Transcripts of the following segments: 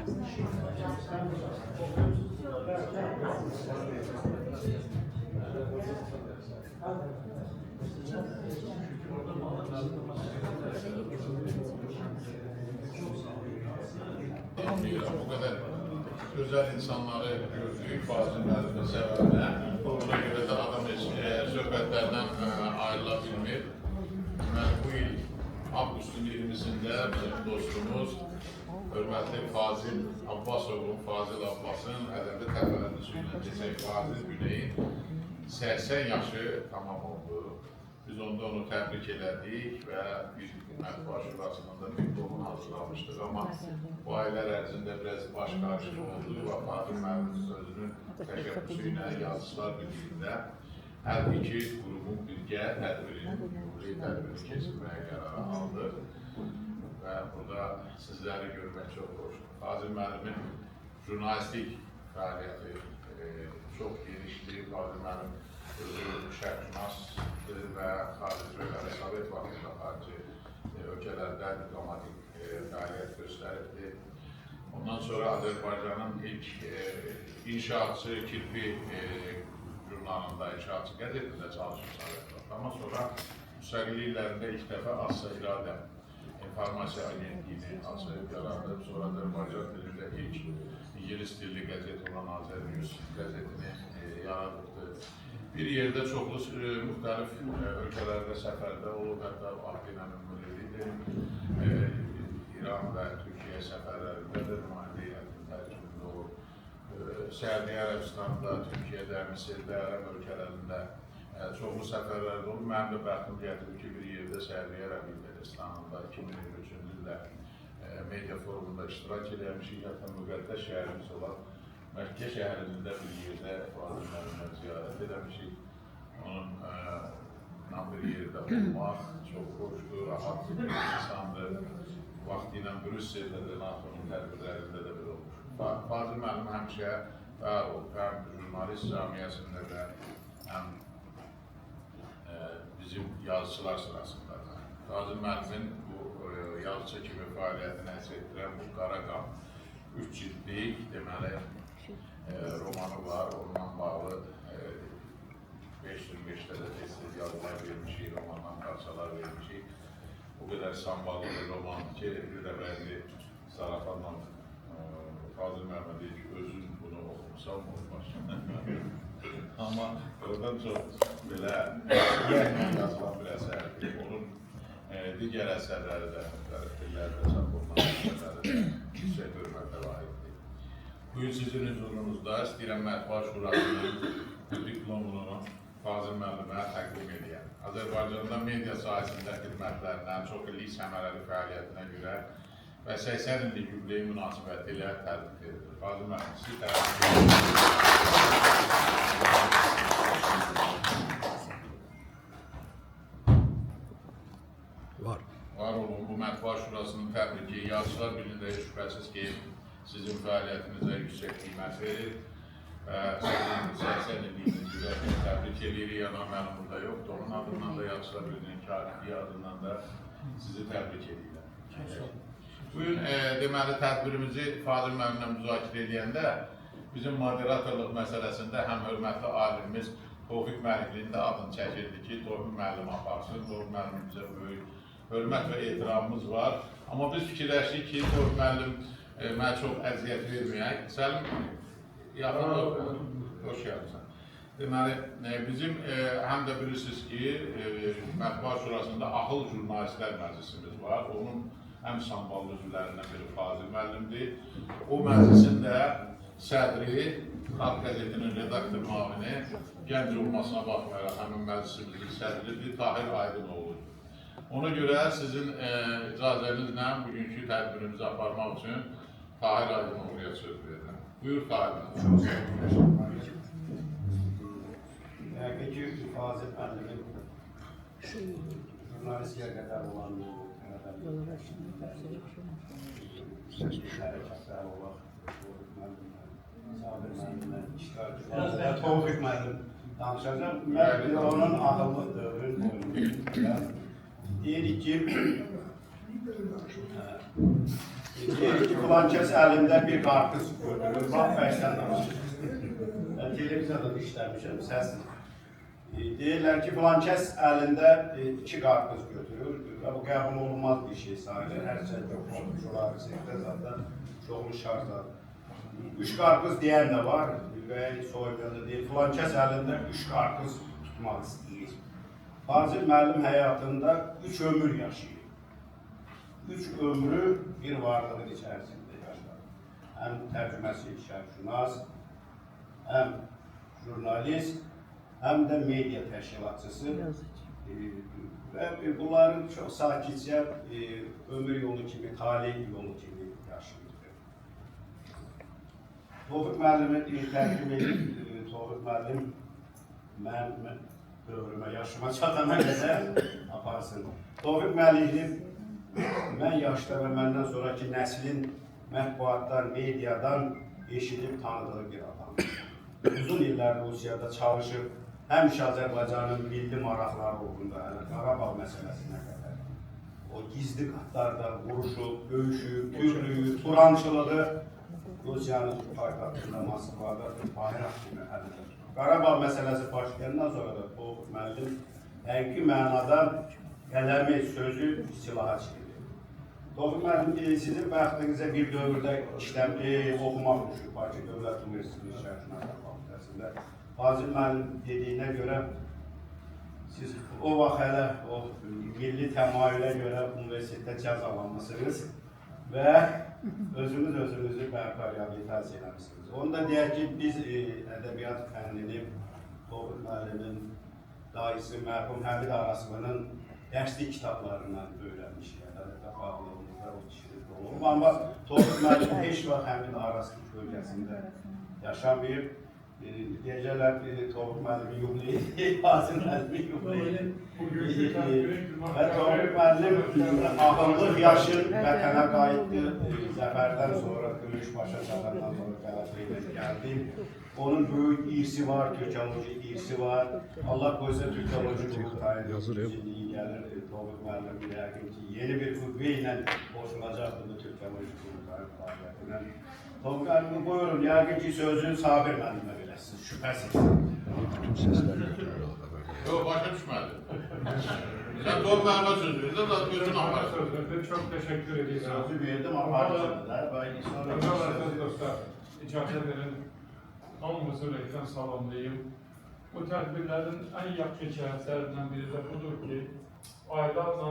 Bu kadar özel insanları gördük, bazılarını severler. Ona göre de adam söhbətlərdən ayrıla bilmir. Bu il Avqustun 20'sində bizim dostumuz, hörmətli Fazil Abbasovun, Fazil Abbasın ədəbi təfəllüsü ilə desək, Fazil Güneyin 80 yaşı tamam oldu. Biz onda onu təbrik elədik və bir mətbuat şurasının da diplomunu hazırlamışdıq. Amma bu aylar ərzində biraz baş qarışıq oldu və Fazil müəllim özünün təşəbbüsü ilə Yazıçılar Birliyində hər iki qrumun birgə tədbirini keçirməyə qərar aldı. Və burada sizləri görmək çox xoşdur. Fazil müəllimin jurnalistik fəaliyyəti çox genişdir. Fazil müəllim özü şərqşünasdır və xarici ölkədə Sovet vaxtında xarici ölkələrdə diplomatik fəaliyyət göstəribdir. Ondan sonra Azərbaycanın ilk inşaatçı Kirpi jurnalında, inşaatçı qəzetində çalışıb Sovet vaxtında. Amma sonra müstəqillik illərində ilk dəfə Asya İradə informasiya agentliyini açıb yaradıb. Sonra Azərbaycan dilində ilk İngiliz dilli qəzet olan Azərnews qəzetini yaradıbdır. Bir yerdə çoxlu müxtəlif ölkələrdə səfərdə olub, hətta Akdina nümunəlidir. İran və Türkiyə səfərlərində də nümayəndə heyətinin tərkibində olub. Səudiyyə Ərəbistanda, Türkiyədə, Misirdə, Ərəb ölkələrində çoxlu səfərlərdə olub. Mənim də bəxtim gətirib ki, bir yerdə Səudiyyə Ərəbistanında 2023-cü ildə media forumunda iştirak edilmişik. Hətta müqəddəs şəhərimiz olan Məkkə şəhərində bir yerdə Fazil müəllimə ziyarət edəmişik. Onunla bir yerdə olmaq çox xoşdur, rahat bir insandır. Vaxtı ilə Brüsseldə də NATO-nun tədbirlərində də belə olmuş. Fazil müəllim həmişə fəal olub, həm jurnalist camiyyəsində də, həm bizim yazıçılar sırasında da. Fazil müəllimin bu yazıcı kimi fəaliyyətini əks etdirən bu Qaraqan 3 cildlik deməli romanı var, onunla bağlı 5-5'də də tez-tez yazılar vermişik, romandan parçalar vermişik. O qədər sambalı bir romandır ki, bir də bəzi zarafatla Fazil müəllimə deyir ki, özün bunu oxumusam olmaz. Amma oradan çox belə yazılan bir əsərdir. Onun digər əsərləri də, müxtəlif dillərdə çap olunan əsərləri də yüksək hörmətə layiqdir. Bu il sizin huzurunuzda istəyirəm Mətbuat Şurasının bu diplomunu Fazil müəllimə təqdim edəyəm. Azərbaycanda media sahəsində xidmətlərindən çox illik səmərəli fəaliyyətinə görə və 80 illik yubileyi münasibəti ilə təbrik edilir. Fazil müəllim, sizi təbrik edirəm. Var olun, bu Mətbuat Şurasının təbriki Yazıçılar Birliyində şübhəsiz ki, sizin fəaliyyətinizə yüksək qiymət verir və sizin 80 illiyiniz güvəni təbrik edirik. Yana mənim burada yoxdur, onun adından da Yazıçılar Birliyinin katibi adından da sizi təbrik edirlər. Bugün deməli tədbirimizi Fazil müəllimlə müzakirə edəndə bizim moderatorluq məsələsində həm hörmətli alimimiz Tofiq müəllimin də adını çəkirdi ki, Tofiq müəllim aparsın. Tofiq müəllimin bizə böyük hörmət və ehtiramımız var. Amma biz fikirləşdik ki, Tofiq müəllim mənə çox əziyyət verməyək. Səlim, yaxın, hoş gəlmişsən. Deməli, bizim həm də bilirsiniz ki, Mətbuat Şurasında Axıl Jurnalistlər Məclisimiz var. Onun həm samballı üzvlərindən biri Fazil müəllimdir. O məclisin də sədri, Xalq qəzetinin redaktor müavini, gənc olmasına baxmayaraq həmin məclisimizin sədridir, Tahir Aydınoğlu. Ona görə sizin icazənizlə bugünkü tədbirimizi aparmaq üçün Tahir Aydınoğlu'ya söz verirəm. Buyur Tahir müəllim. Peki Fazil müəllimin jurnalistliyə qədər olan hərəkətlər olaq, Sabir müəllimlə iştirakçı, Tofiq müəllim danışacaq. Mən onun axıllı dövrün boyunca deyirik ki, Deyir ki, filan kəs əlində bir qarpız götürür, bax, bəşdən danışır. Mən televiziyada da işləmişəm, səs. Deyirlər ki, filan kəs əlində 2 qarpız götürür və bu qəbul olunmaz bir şey sayılır. Hər şey yoxlar, sehdə zaten çoxlu şartlar. 3 qarpız deyən də var və soyuqda deyir, filan kəs əlində 3 qarpız tutmaq istəyir. Fazil müəllim həyatında 3 ömür yaşayır. 3 ömrü bir varlığın içərisində yaşar. Həm tərcüməsi, şərhşünas, həm jurnalist, həm də media təşkilatçısı və bunların çox sakitcə ömür yolu kimi, tali yolu kimi yaşayır. Tofiq müəllimi təqdim edib, Tofiq müəllim mən dövrümə, yaşıma çatana qədər aparsın. Tofiq müəllim mən yaşda və məndən sonraki nəslin mətbuatdan, mediadan eşidib tanıdığı bir adamdır. Uzun illər Rusiyada çalışıb, həmişə Azərbaycanın milli maraqları uğrunda, Qarabağ məsələsinə qədər. O gizli qatlarda vuruşub, döyüşüb, türlüyü, turançılığı Rusiyanın paytaxtında, Moskvada bayraq kimi əlində. Qarabağ məsələsi başlayandan sonra da bu müəllim həqiqi mənada qələmi, sözü silaha çevirir. Tofiq müəllim, sizin bəxtinizə bir dövrdə oxumaq düşür, Bakı Dövlət Universitetinin Şərhşünas fakültəsində. Fazil müəllim dediyinə görə, siz o vaxt hələ o milli təmayülə görə universitetdə cəzalanmışsınız və özünüzü bərpa reabilitasiya eləmişsiniz. Onu da deyək ki, biz ədəbiyyat fənnini Tofiq müəllimin daisi mərhum Həmid Araslı'nın dərslik kitablarından öyrənmişik. Ədəbiyyata bağlılığımızda o kişilik olub. Amma Tofiq müəllim heç vaxt Həmid Araslı bölgəsində yaşamayıb. Gecələr Tofiq müəllimi yuxlayır, Fazil müəllimi yuxlayır. Və Tofiq müəllim ağıllıq yaşın vətənə qayıtdı. Zəfərdən sonra, döyüş başa çatandan sonra Qələbəylə gəldi. Onun böyük irsi var, türkoloji irsi var. Allah qoysa türkoloji qurtayın iyi gəlir. Tofiq müəllim yəqin ki, yeni bir qüvvə ilə qoşulacaqdır bu türkoloji qurtayın fəaliyyətinə. Tofiq müəllim buyurun, yəqin ki, sözü Sabir müəllimə verəsiniz, şübhəsiz. Bütün sesler götürüyor. Yok, başa düşmedi. Sen Tofiq müəllime söz verdin, da gözün aparsın. Çok teşekkür ediyorum. Sözü verdim, aparsın da. Özel dostlar, icazə verin, hamımızı ürəkdən salamlayayım. Bu tədbirlərin ən yaxşı cəhətlərindən biri də budur ki, aylarla,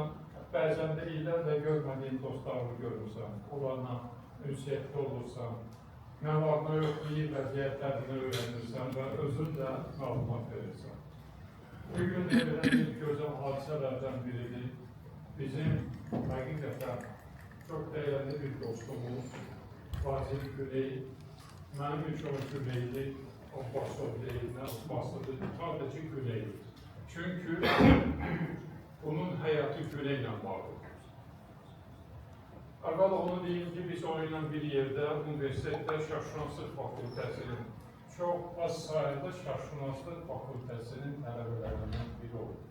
bəzən də illərlə görmədiyin dostlarını görürsən, onlarla ünsiyyətli olursan, nə var, nə yox, iyi vəziyyətlərini öyrənirsən və özün də məlumat verirsən. Bugün də belə bir gözəl hadisələrdən biridir. Bizim həqiqətən çox dəyərli bir dostumuz, Fazil Güley, mənim üçün o Güleyli, o Basov deyil, nə Basovdur, sadəcə Güleyli. Çünki onun həyatı Güleylə bağlıdır. Əvvəl onu deyim ki, biz onunla bir yerdə, universitetdə Şərhşünaslıq fakültəsinin, çox az sayıda Şərhşünaslıq fakültəsinin tələbələrindən biri oldu.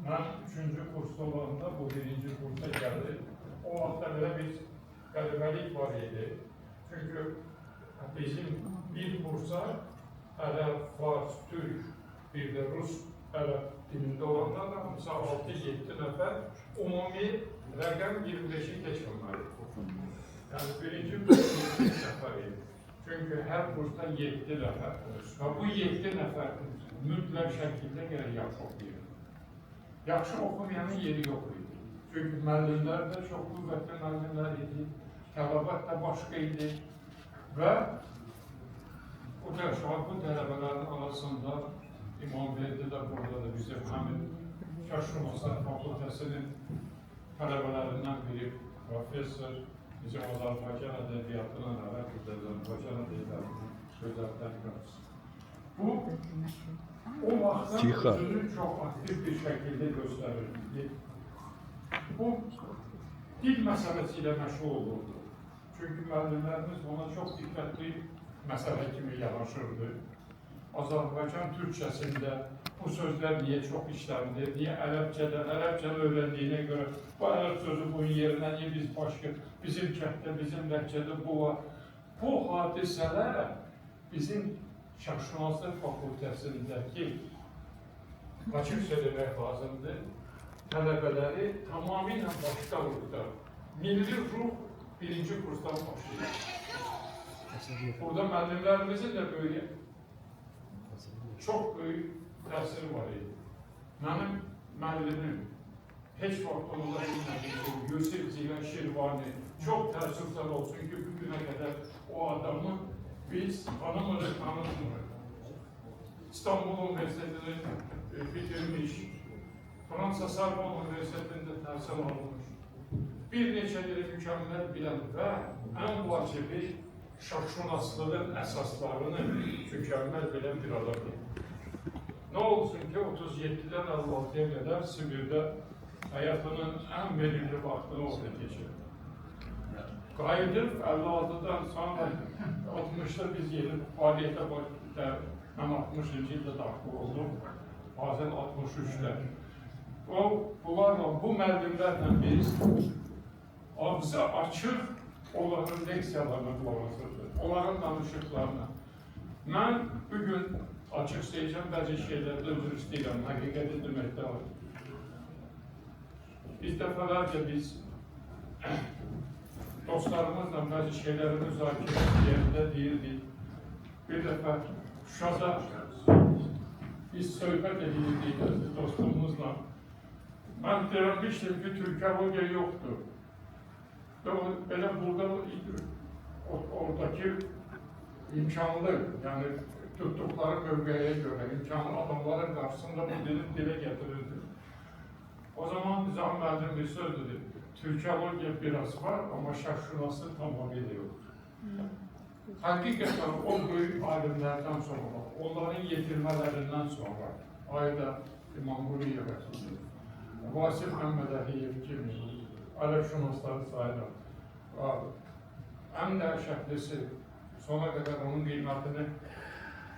Mən 3-cü kursda olanda bu 1-ci kursa gəldi. O vaxtda belə bir qələbəlik var idi. Çünki bizim bir kursa ərəb, fars, türk, bir də rus ərəb dilində olanlar da 6-7 nəfər umumi rəqəm 25-i keçməməlidir. Yəni birinci kursa 7 nəfər idi. Çünki hər kursda 7 nəfər olsun. Və bu 7 nəfər mütləq şəkildə gələk yaxşı oxuyur. Yaxşı oxumayanın yeri yox idi. Çünki müəllimlər də çox qüvvətli müəllimlər idi, tələbət də başqa idi və bu tələbələrin arasında İmamverdi də burada da bizim həmin Şərhşünaslıq fakültəsinin tələbələrindən biri professor, bizim Azərbaycan ədəbiyyatının ərəb Azərbaycan ədəbiyyatının gözəldən qapısı. Bu, o vaxtda özünü çox aktiv bir şəkildə göstərirdi. Bu, dil məsələsi ilə məşğul olurdu. Çünki müəllimlərimiz ona çox diqqətli məsələ kimi yanaşırdı Azərbaycan türkçəsində bu sözlər niyə çox işləndi, niyə ərəbcədən öyrəndiyinə görə bu ərəb sözü bunun yerinə niyə biz başqa, bizim kənddə, bizim ləhcədə bu var. Bu hadisələr bizim Şərqşünaslıq fakültəsindəki, açıq söyləmək lazımdır, tələbələri tamamilə başqa ruhda, milli ruh birinci kursdan başlayır. Burada müəllimlərimizin də böyük, çox böyük təsiri var idi. Mənim müəllimim, heç vaxt onunla bilmədiyim Yusif Ziya Şirvani, çox təəssüflər olsun ki, bu günə qədər o adamı biz tanımırıq, tanımırıq. İstanbul Üniversitesi'ni bitirmiş, Fransa Sorbonne Üniversitesi'nde təhsil alınmış. Bir neçələri mükəmməl bilən və ən vacibi şərqşünaslığın əsaslarını mükəmməl bilən bir adamdır. Nə olsun ki, 37-dən 56-ya qədər Sibirdə həyatının ən verimli vaxtını orada keçirir. Qayıdıb 56-dan sonra 60'da biz yeni fəaliyyətə başlayıb, mən 60-cı ildə daxil oldum, bazen 63'də. Bunlarla, bu müəllimlərlə biz ağzı açıq onların leksiyalarına qulaq asırdıq, onların danışıqlarına. Mən bugün açıq istəyəcəm, bəzi şeylərdə özür istəyirəm, həqiqəti deməkdə var. Biz dəfələrcə biz dostlarımızla bəzi şeyləri müzakirə edəndə deyirdik. Bir dəfə Şuşada biz söhbət edirdik dostumuzla. Mən demişdim ki, Türkologiya yoxdur. Belə burada oradakı imkanlı, yəni tutduqları mövqəyə görə imkanlı adamların qarşısında bu dilə gətirirdi. O zaman Nizam müəllim bir söz dedi, Türkologiya biraz var, amma şərqşünaslıq tamamilə yoxdur. Həqiqətən o böyük alimlərdən sonra, onların yetirmələrindən sonra, Ayda İmamquluyev kimi, Vasif Məmməd Əliyev kimi, ərəbşünasları sayılır. Ən dəhşətlisi, sona qədər onun qiymətini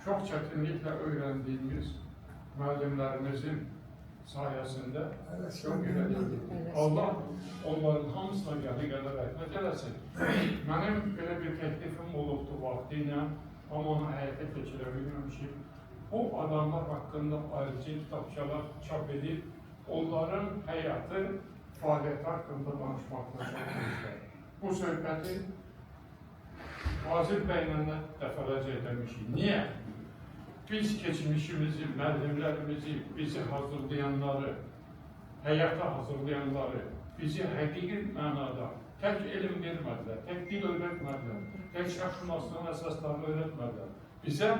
çox çətinliklə öyrəndiyimiz müəllimlərimizin sayəsində çox öyrənildik. Allah onların hamısına gələ rəhmət eləsin. Mənim belə bir təklifim olubdu vaxtı ilə, amma onu həyata keçirə bilməmişim. Bu adamlar haqqında ayrıca kitabçalar çap edib, onların həyatı, fəaliyyəti haqqında danışmaqla çalışmışlar. Bu söhbəti Vazir bəylə dəfələrcə edəmişik. Niyə? Biz keçmişimizi, müəllimlərimizi, bizi hazırlayanları, həyata hazırlayanları, bizi həqiqi mənada tək elm vermədilər, tək dil öyrətmədilər, tək şərqşünaslığın əsaslarını öyrətmədilər. Bizə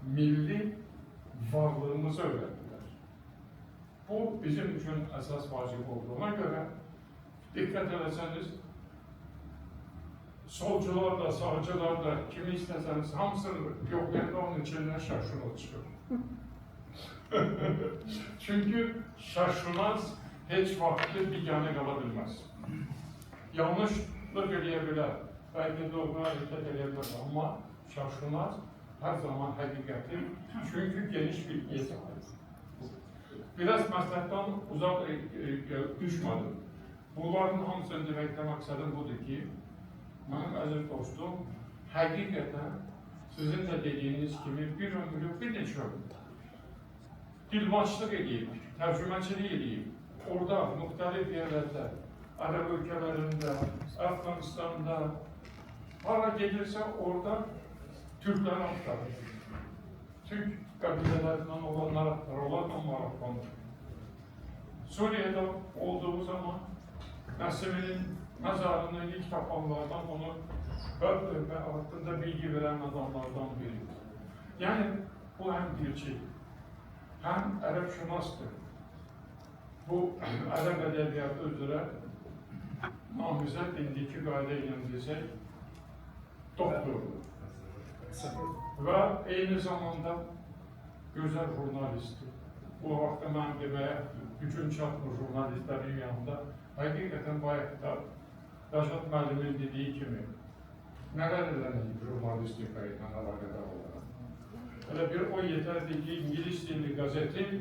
milli varlığımızı öyrətdilər. Bu, bizim üçün əsas vacib olduğuna görə diqqət eləsəniz, solcular da, sağcılar da, kimi istəsəniz, hamısını yoxlayanda onun içindən şərqşünas çıxır. Çünki şərqşünas heç vaxtı biganə qala bilməz. Yanlışlıq eləyə bilər, bəlkə doğru hərəkət eləyə bilər, amma şərqşünas hər zaman həqiqəti, çünki geniş bilgiyə sahib. Biraz məsləhətdən uzaq düşmədim. Bunların hamısını deməkdə məqsədim budur ki, mənim əziz dostum, həqiqətən sizin də dediyiniz kimi bir ömrü, bir neçə ömrü dilbaşlıq edib, tərcüməçilik edib, orada müxtəlif yerlərdə, Ərəb ölkələrində, Əfqanistanda, hara gedirsə orada Türklər axtarır. Türk qəbilələrindən olanlar axtarır, onlarla maraqlanır. Suriyada olduğu zaman Nəsiminin məzarının ilk tapanlardan onu və haqqında bilgi verən adamlardan biridir. Yəni, bu həm dilçi, həm ərəbşünasdır. Bu, ərəb ədəbiyyatı üzrə namizəd indiki qayda ilə desək, doktordur. Və eyni zamanda gözəl jurnalistdir. Bu vaxtda mən deməyə gücün çatmır jurnalistlərin yanında. Həqiqətən bayaqda Rəşad müəllimin dediyi kimi nələr eləməyib jurnalistika ilə əlaqədar olaraq. Elə bir o yetərdi ki, İngiliz dilli qəzetin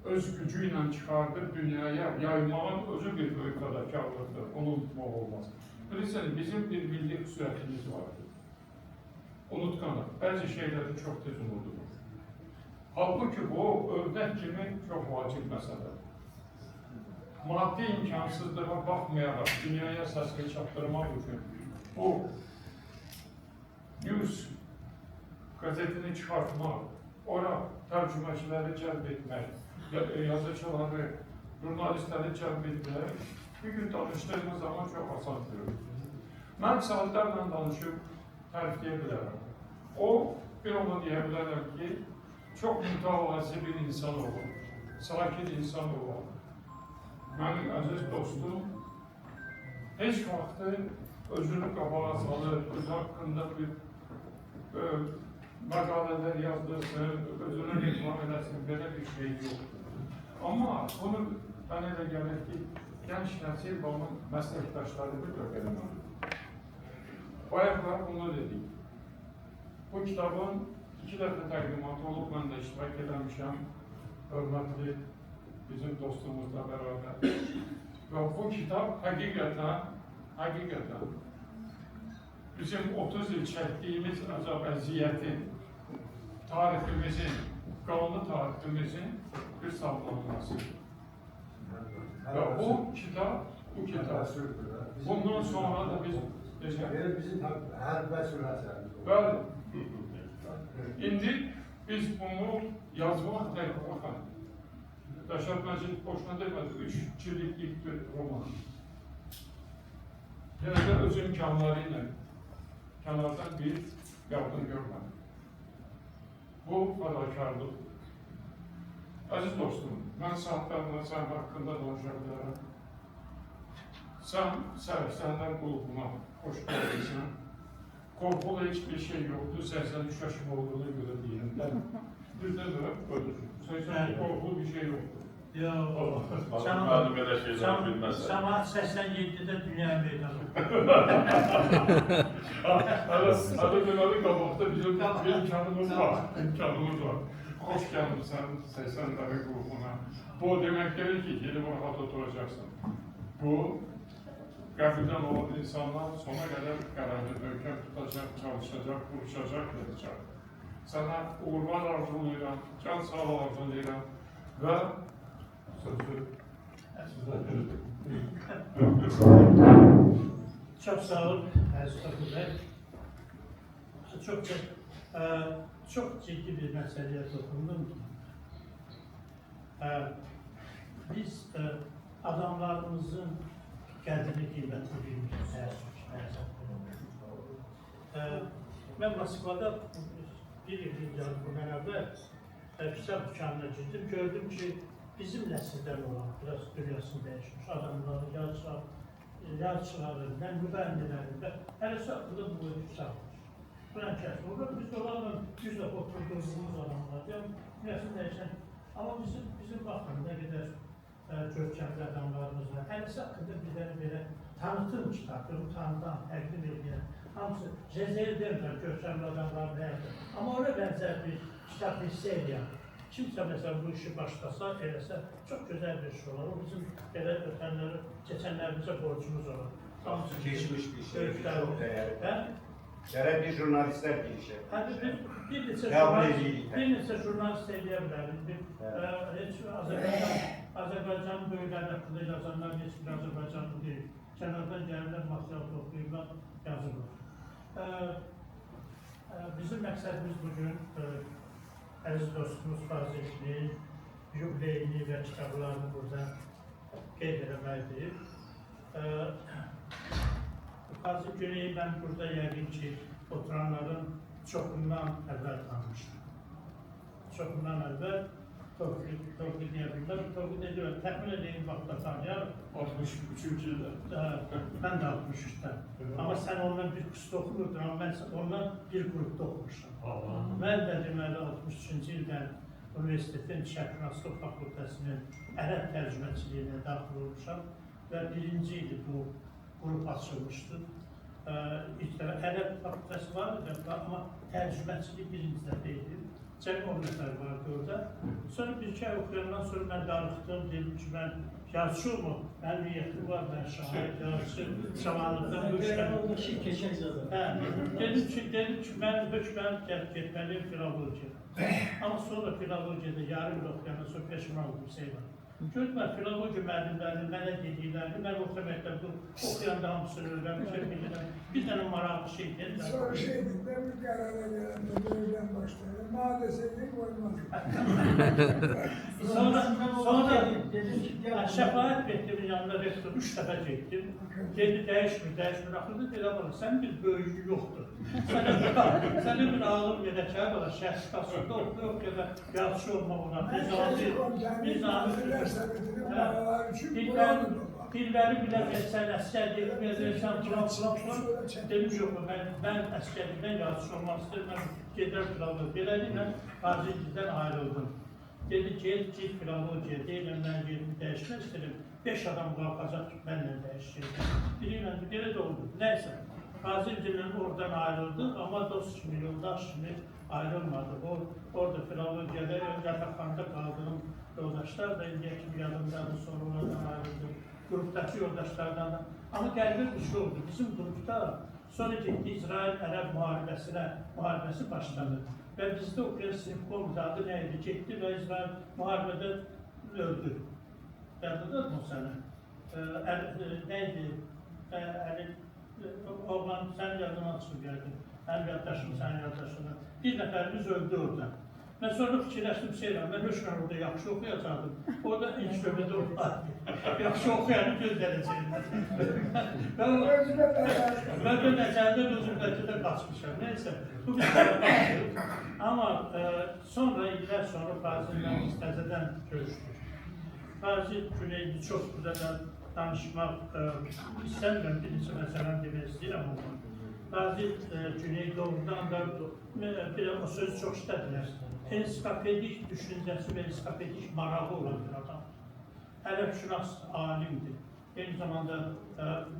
öz gücü ilə çıxardıb dünyaya yaymağın özü bir böyük fədakarlıqdır, onu unutmaq olmaz. Bilirsiniz, bizim bir milli xüsusiyyətimiz vardır. Unutqanıq, bəzi şeyləri çox tez unudulur. Halbuki bu, örnək kimi çox vacib məsələdir. Maddi imkansızlığa baxmayaraq dünyaya səsli çatdırmaq üçün bu news qəzetini çıxartmaq, ora tərcüməçiləri cəlb etmək, yazıcıları, jurnalistləri cəlb etmək, bir gün danışdığımız zaman çox asandır. Mən saatlərlə danışıb tərifləyə bilərəm. O, bir ona deyə bilərəm ki, çox mütəvazi bir insan olur, sakin insan olur. Mənim əziz dostum, heç vaxtı özünü qabağa salır, öz haqqında bir məqalələr yazdırsın, özünü reklam eləsin, belə bir şey yoxdur. Amma bunu mən elə gəlir ki, gənc nəsil və onun məsləkdaşları bir dörd eləməlidir. Bayaqlar bunu dedik. Bu kitabın 2 dəfə təqdimatı olub, mən də iştirak eləmişəm, hörmətli bizim dostumuzla bərabər. Və bu kitab həqiqətən bizim 30 il çəkdiyimiz əziyyətin, tariximizin, qanlı tariximizin bir sağlanmasıdır. Və bu kitab, bundan sonra da biz bizim hərb və sürət. Bəli. İndi biz bunu yazmaq deyil, baxın. Rəşad Məcid boşuna demədi, 3 cilliklik bir roman. Yenə də öz imkanları ilə kənardan bir yardım görmədi. Bu fədakarlıqdır. Əziz dostum, mən saatlarla sən haqqında danışa bilərəm. Sən sərfsənlər qulluğuna xoş gəlirsən. Qorxulu heç bir şey yoxdur, 83 yaşım olduğuna görə deyirəm. Düzdə də ödür. Qorxulu bir şey yoxdur. Mənim belə şeylər bilməzsən. Saat 87-də dünya meydanı. Hələ deməli qabaqda bizim bir imkanımız var. Xoş gəlmişsən 80'lərin qrupuna. Bu demək deyil ki, gelib rahat oturacaqsın. Bu, qəfildən olan insanlar sona qədər qərarlı möhkəm tutacaq, çalışacaq, vuruşacaq, edəcək. Sənə uğurlar arzulayıram, can sağlığı arzulayıram və sözü sizə verirəm. Çok sağ ol, əziz Toxunbey. Çok ciddi bir meseleye dokundum ki, biz adamlarımızın kendini kıymetli bilmiyoruz. Ben Moskva'da bir yıl beraber kitap dükkanına girdim, gördüm ki bizim nesilden olan, biraz dünyasını değişmiş adamların yazıçılarından, mübəndilərində hələ haqqında bu kitap var. Buna kəşf olur, biz onlarla düz defa oturduğumuz adamlar, dünyasını değişen, ama bizim baxın, nə qədər görkəmli adamlarımız var. Hələ haqqında bir dənə belə tanıtım kitabı, tanıdan, təqdim edən, hamısı cəzəyə demlər, görkəmli adamların həyatı. Amma ona bənzər bir kitab hissə edən, kimsə məsələn bu işi başlasa, eləsə çox gözəl bir şey olur. O bizim belə ötənləri, keçənlərimizə borcumuz olur. Geçmiş bir şey, çok değerli. Hə? Gərək bir jurnalistlər bir işe. Bir neçə jurnalist eləyə bilərik. Heç Azərbaycanın böyükləri haqqında yazanlar heç bir Azərbaycanlı deyil. Kənardan gəlirlər, material toplayırlar, yazırlar. Bizim məqsədimiz bugün əziz dostumuz Fazilin yubileyini və kitablarını burada qeyd eləməkdir. Fazil Güneyi mən burada yəqin ki, oturanların çoxundan əvvəl tanımışdım. Çoxundan əvvəl Toğrul deyə bilirlər. Toğrul edirəm, təxmin edeyim vaxtda tanıyarım. 63-cü ildə. Mən də 63-dən. Amma sən ondan bir kursda oxumurdun, amma mən ondan bir qrupda oxumuşam. Mən də deməli 63-cü ildən Universitetin Şərqşünaslıq Fakültəsinin ərəb tərcüməçiliyinə daxil olmuşam və birinci ili bu qrup açılmışdı. ərəb fakültəsi var idi, amma tərcüməçilik birincidə deyildim. Cəmi 10 nəfər vardı orada. Sonra bir iki ay oxuyandan sonra mən darıxdım, dedim ki, mən yazıcı olma, mənim niyyətim var, mən şahid, yazıcı, şamanlıqdan görüşəm. Dedim ki, mən hökmən getməliyim filologiya. Amma sonra filologiyada yarım il oxuyandan sonra peşman oldum Seyvan. Gördüm, filologiya müəllimlərinin mənə dediklərini, mən orta məktəbdə oxuyanda hamısını öyrənmişəm, bir dənə maraqlı şey dedim. Sonra şey dedim, ben bir karara geldim, böyleden başlayalım. Maalesef olmaz. Sonra Şəfaət Mehdimin yanında rektor 3 dəfə getdim. Dedi, dəyişmir. Axırda dedim, sən bir böyüyü yoxdur. Sənə bir ağır meləkə var, şəxsiyyəsində oxuya da yazıcı olmaq ona. Dilləri bilə versən, əskərlik versən, filan. Dedim, yox, mən əskərlikdən yazıcı olmaq istəyirəm, gedər filan. Beləliklə, Qazilikdən ayrıldım. Dedi ki, git filologiya deyiləm, mən yerimi dəyişmək istəyirəm. 5 adam qalxacaq ki, mənlə dəyişəcək. Bilirəm, belə də oldu. Nəysə, Qazilikdən oradan ayrıldı, amma dost kimi, yoldaş kimi ayrılmadı. Orada filologiyada yataqxanada qaldığım yoldaşlar da indiyə kimi yanımdadır, sonra oradan ayrıldım. Qrupdakı yoldaşlardan da. Amma qəribə bir şey oldu. Bizim qrupda sonra getdi İsrail-Ərəb müharibəsi başladı. Və bizdə oxuyan sinif komutanı nə idi? Getdi və İsrail müharibədə öldü. Yadındadır mı sənə? Nə idi? Oğlan, sənin yadına çıxıb gəldin. Mənim yaddaşım, sənin yaddaşına. Bir nəfərimiz öldü orada. Mən sonra fikirləşdim, mən hökmən orada yaxşı oxuyacaqdım. Orada ilk növbədə oxuyardım. Yaxşı oxuyanı göndərəcəyim. Mən də nəzərdən özümdəki də qaçmışam. Neysə, bu bir tərəf. Amma sonra, illər sonra Fazil'lə biz təzədən görüşdük. Fazil Güneyli çox güzel danışmaq istəmirəm, bir neçə məsələn demək istəyirəm onu. Fazil Güney doğrudan da bir o sözü çox işlədilər. Ensiklopedik düşüncəsi və ensiklopedik marağı olan bir adam. Ərəbşünas alimdir. Eyni zamanda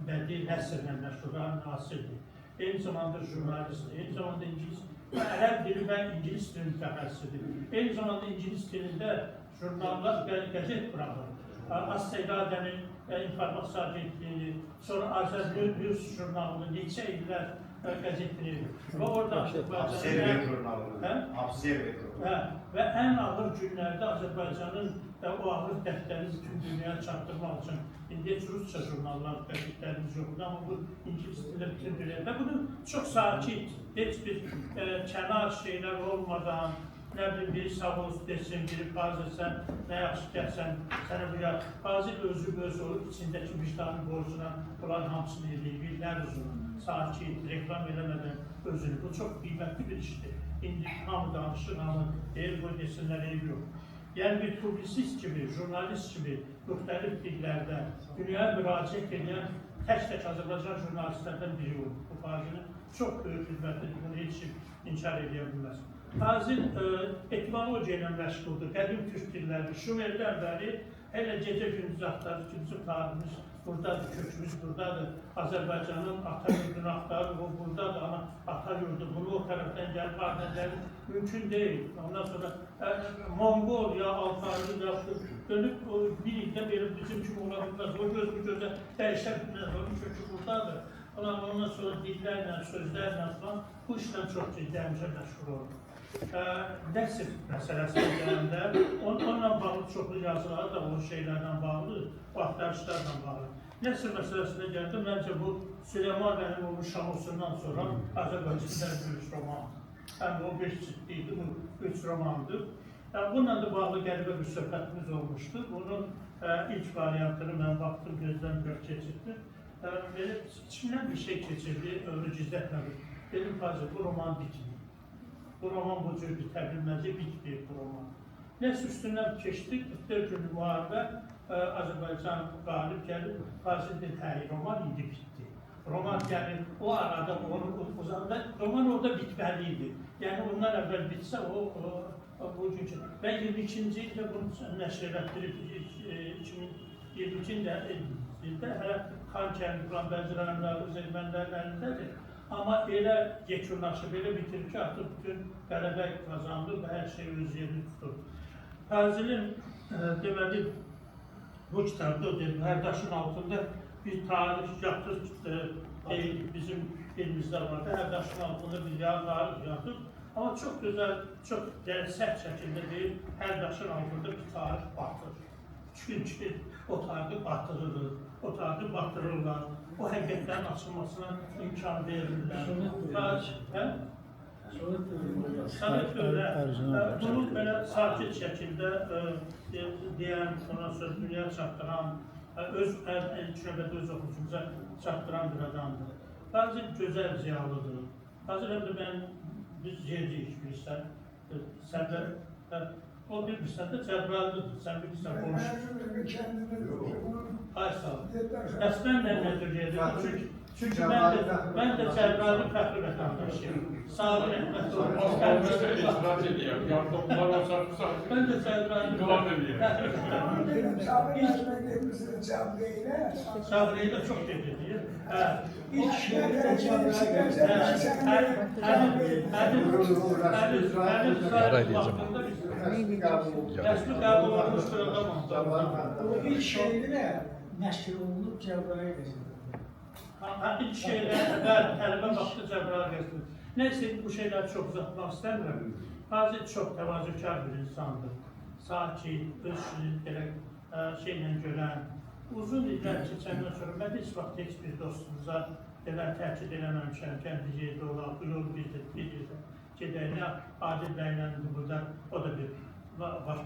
bədii nəsrlə məşğul olan nasirdir. Eyni zamanda jurnalistdir. Eyni zamanda ingilis, ərəb dili və ingilis dili mütəxəssisidir. Eyni zamanda ingilis dilində jurnallar və qəzet buraxır. Az-Seydadənin informasiya agentliyini, sonra Azərbaycan jurnalını neçə illər qəzetini və orada Observer jurnalını. Və ən ağır günlərdə Azərbaycanın o ağır dəftərini bütün dünyaya çatdırmaq üçün indi heç Rusça jurnallar, qəzetlərimiz yoxdur, amma bu ingilis dilində bütün dünyada. Və bunu çox sakit, heç bir kənar şeylər olmadan, nə bilim, biri sağ olsun desin, biri Fazil sən, nə yaxşı gəlsən, sənə bu ya. Fazil özü olub, içindəki vicdanın borcuna bunların hamısını edib, illər uzun, sakit, reklam eləmədən özünü. Bu çox qiymətli bir işdir. İndi hamı danışır, hamı deyir, bu desinlər, eyb yox. Yəni bir publisist kimi, jurnalist kimi, müxtəlif dillərdə dünyaya müraciət edən tək Azərbaycan jurnalistlərdən biri olub. Bu Fazilin çox böyük xidmətidir, bunu heç kim inkar edə bilməz. Fazil etimologiya ilə məşğuldur, qədim türk dilləri, Şumerdən bəri hələ gecə-gündüz axtarır ki, bizim tariximiz buradadır, kökümüz buradadır, Azərbaycanın ata yurdunu axtarır, o buradadır, amma ata yurdu, bunu o tərəfdən gəlib adətləri mümkün deyil. Ondan sonra Mongol ya Altaylı yaxşı dönüb bir ildə verib bizim kimi ola bilməz, o göz bu gözə dəyişə bilməz, onun kökü buradadır. Ondan sonra dillərlə, sözlərlə falan bu işlə çox ciddi həmişə məşğul olur. Nəsr məsələsinə gələndə, onunla bağlı çoxlu yazıları da o şeylərlə bağlı, o axtarışlarla bağlı. Nəsr məsələsinə gələndə, məncə bu Süleyman Rəhimoğlu Şamosundan sonra Azərbaycan'da bir romandır. Həm o 5 ciddi idi, bu 3 romandır. Bununla da bağlı qəribə bir söhbətimiz olmuşdur. Bunun ilk variantını mən vaxtım gözdən gör keçirdim. İçimdən bir şey keçirdi, ömrü gizlətmədi. Dedim, Fazil, bu roman bitmir. Bu roman bu cür bitə bilməzcə bitmir bu roman. Nəsə üstündən keçdik, 44 günlük müharibə, Azərbaycan qalib gəlib, Fazil dedi, hə, roman indi bitdi. Roman gəlir, o arada, roman orada bitməliydi. Yəni ondan əvvəl bitsə, o bugünkü. Və 22-ci ildə bunu nəşr elətdirib, 2022-ci ildə hələ Xankəndi filan bəzilərin ermənilərin əlindədir. Amma elə yekunlaşıb, elə bitirib ki, artıq bütün qələbə qazandı və hər şey öz yerini tutur. Fəzilin deməli, bu kitabda hər daşın altında bir tarix yatır, bizim elimizdə vardı, hər daşın altında bir tarix yatır. Amma çox gözəl, çox sərt şəkildə deyil, hər daşın altında bir tarix batır. Çünki o tarihi batırılır, o tarihi batırırlar, o həqiqətlərin açılmasına imkan verirlər. Sovet dövrə, bunu belə sakit şəkildə deyən, ondan sonra dünya çatdıran, öz şöbədə öz oxucumuza çatdıran bir adamdır. Bazı gözəl ziyalıdır. Bazı həm də biz yerciyik bilirsən, o bilmirsən də Cəbrayılıdır, sən bilirsən, konuşur. Hayır, sağ ol. Əslən nədir yerdir? Çünki mən də Cəbrayılın fəxri vətəndaşıyım. Sağ rəhmət olun. Mən də Cəbrayılın Cəbrayıl'a çox gedirdir. İlk şehirde Cəbrayıl'a Təsbih qəbul olmuşdur adam. O ilk şehirde nəşr olunub Cəbrayıl qəzeti. İlk şeyler, tələbə vaxtı Cəbrayıl qəzeti. Neyse, bu şeyləri çox uzatmaq istəmirəm. Fazil çox təvazökar bir insandır. Sakin, öz şeylə görən, uzun illər keçəndən sonra mən heç vaxt heç bir dostumuza təkid eləməmişəm, kəndi yerdə olar, bu yol bir yerdə gedək. Adil bəylə burada, o da bir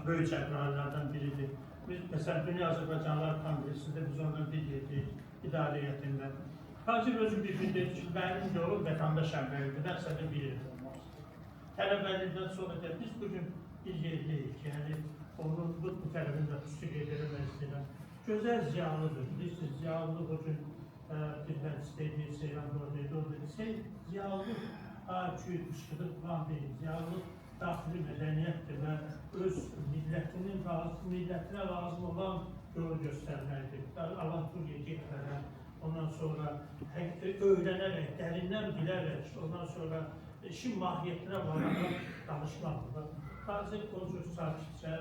böyük Cəbrayıllardan biridir. Biz, məsələn, Dünya Azərbaycanlar Kongressində biz ondan bir yedik, idarə heyətində. Fazil özü bir gün dedi ki, mənim yolum vətəndaş əmrəlidir, nəsə də bir yerdə olmaz. Tələbəlikdən sonra da biz bugün bir yerdəyik, yəni onun bu tələbində xüsusi qeyd eləmək istəyirəm. Gözəl ziyalıdır, bilirsiniz, ziyalılıq o gün bir məclisdeydi, Seyran Doğruydu, o dedi, ziyalılıq küyü qışqıdıq falan deyil, ziyalılıq daxili mədəniyyətdir və öz millətinə lazım olan yolu göstərməkdir. Allah Turiyə getmərək, ondan sonra öyrənərək, dərindən bilərək, ondan sonra işin mahiyyətinə vararaq danışmaqdır. Fazil o cür sakitcə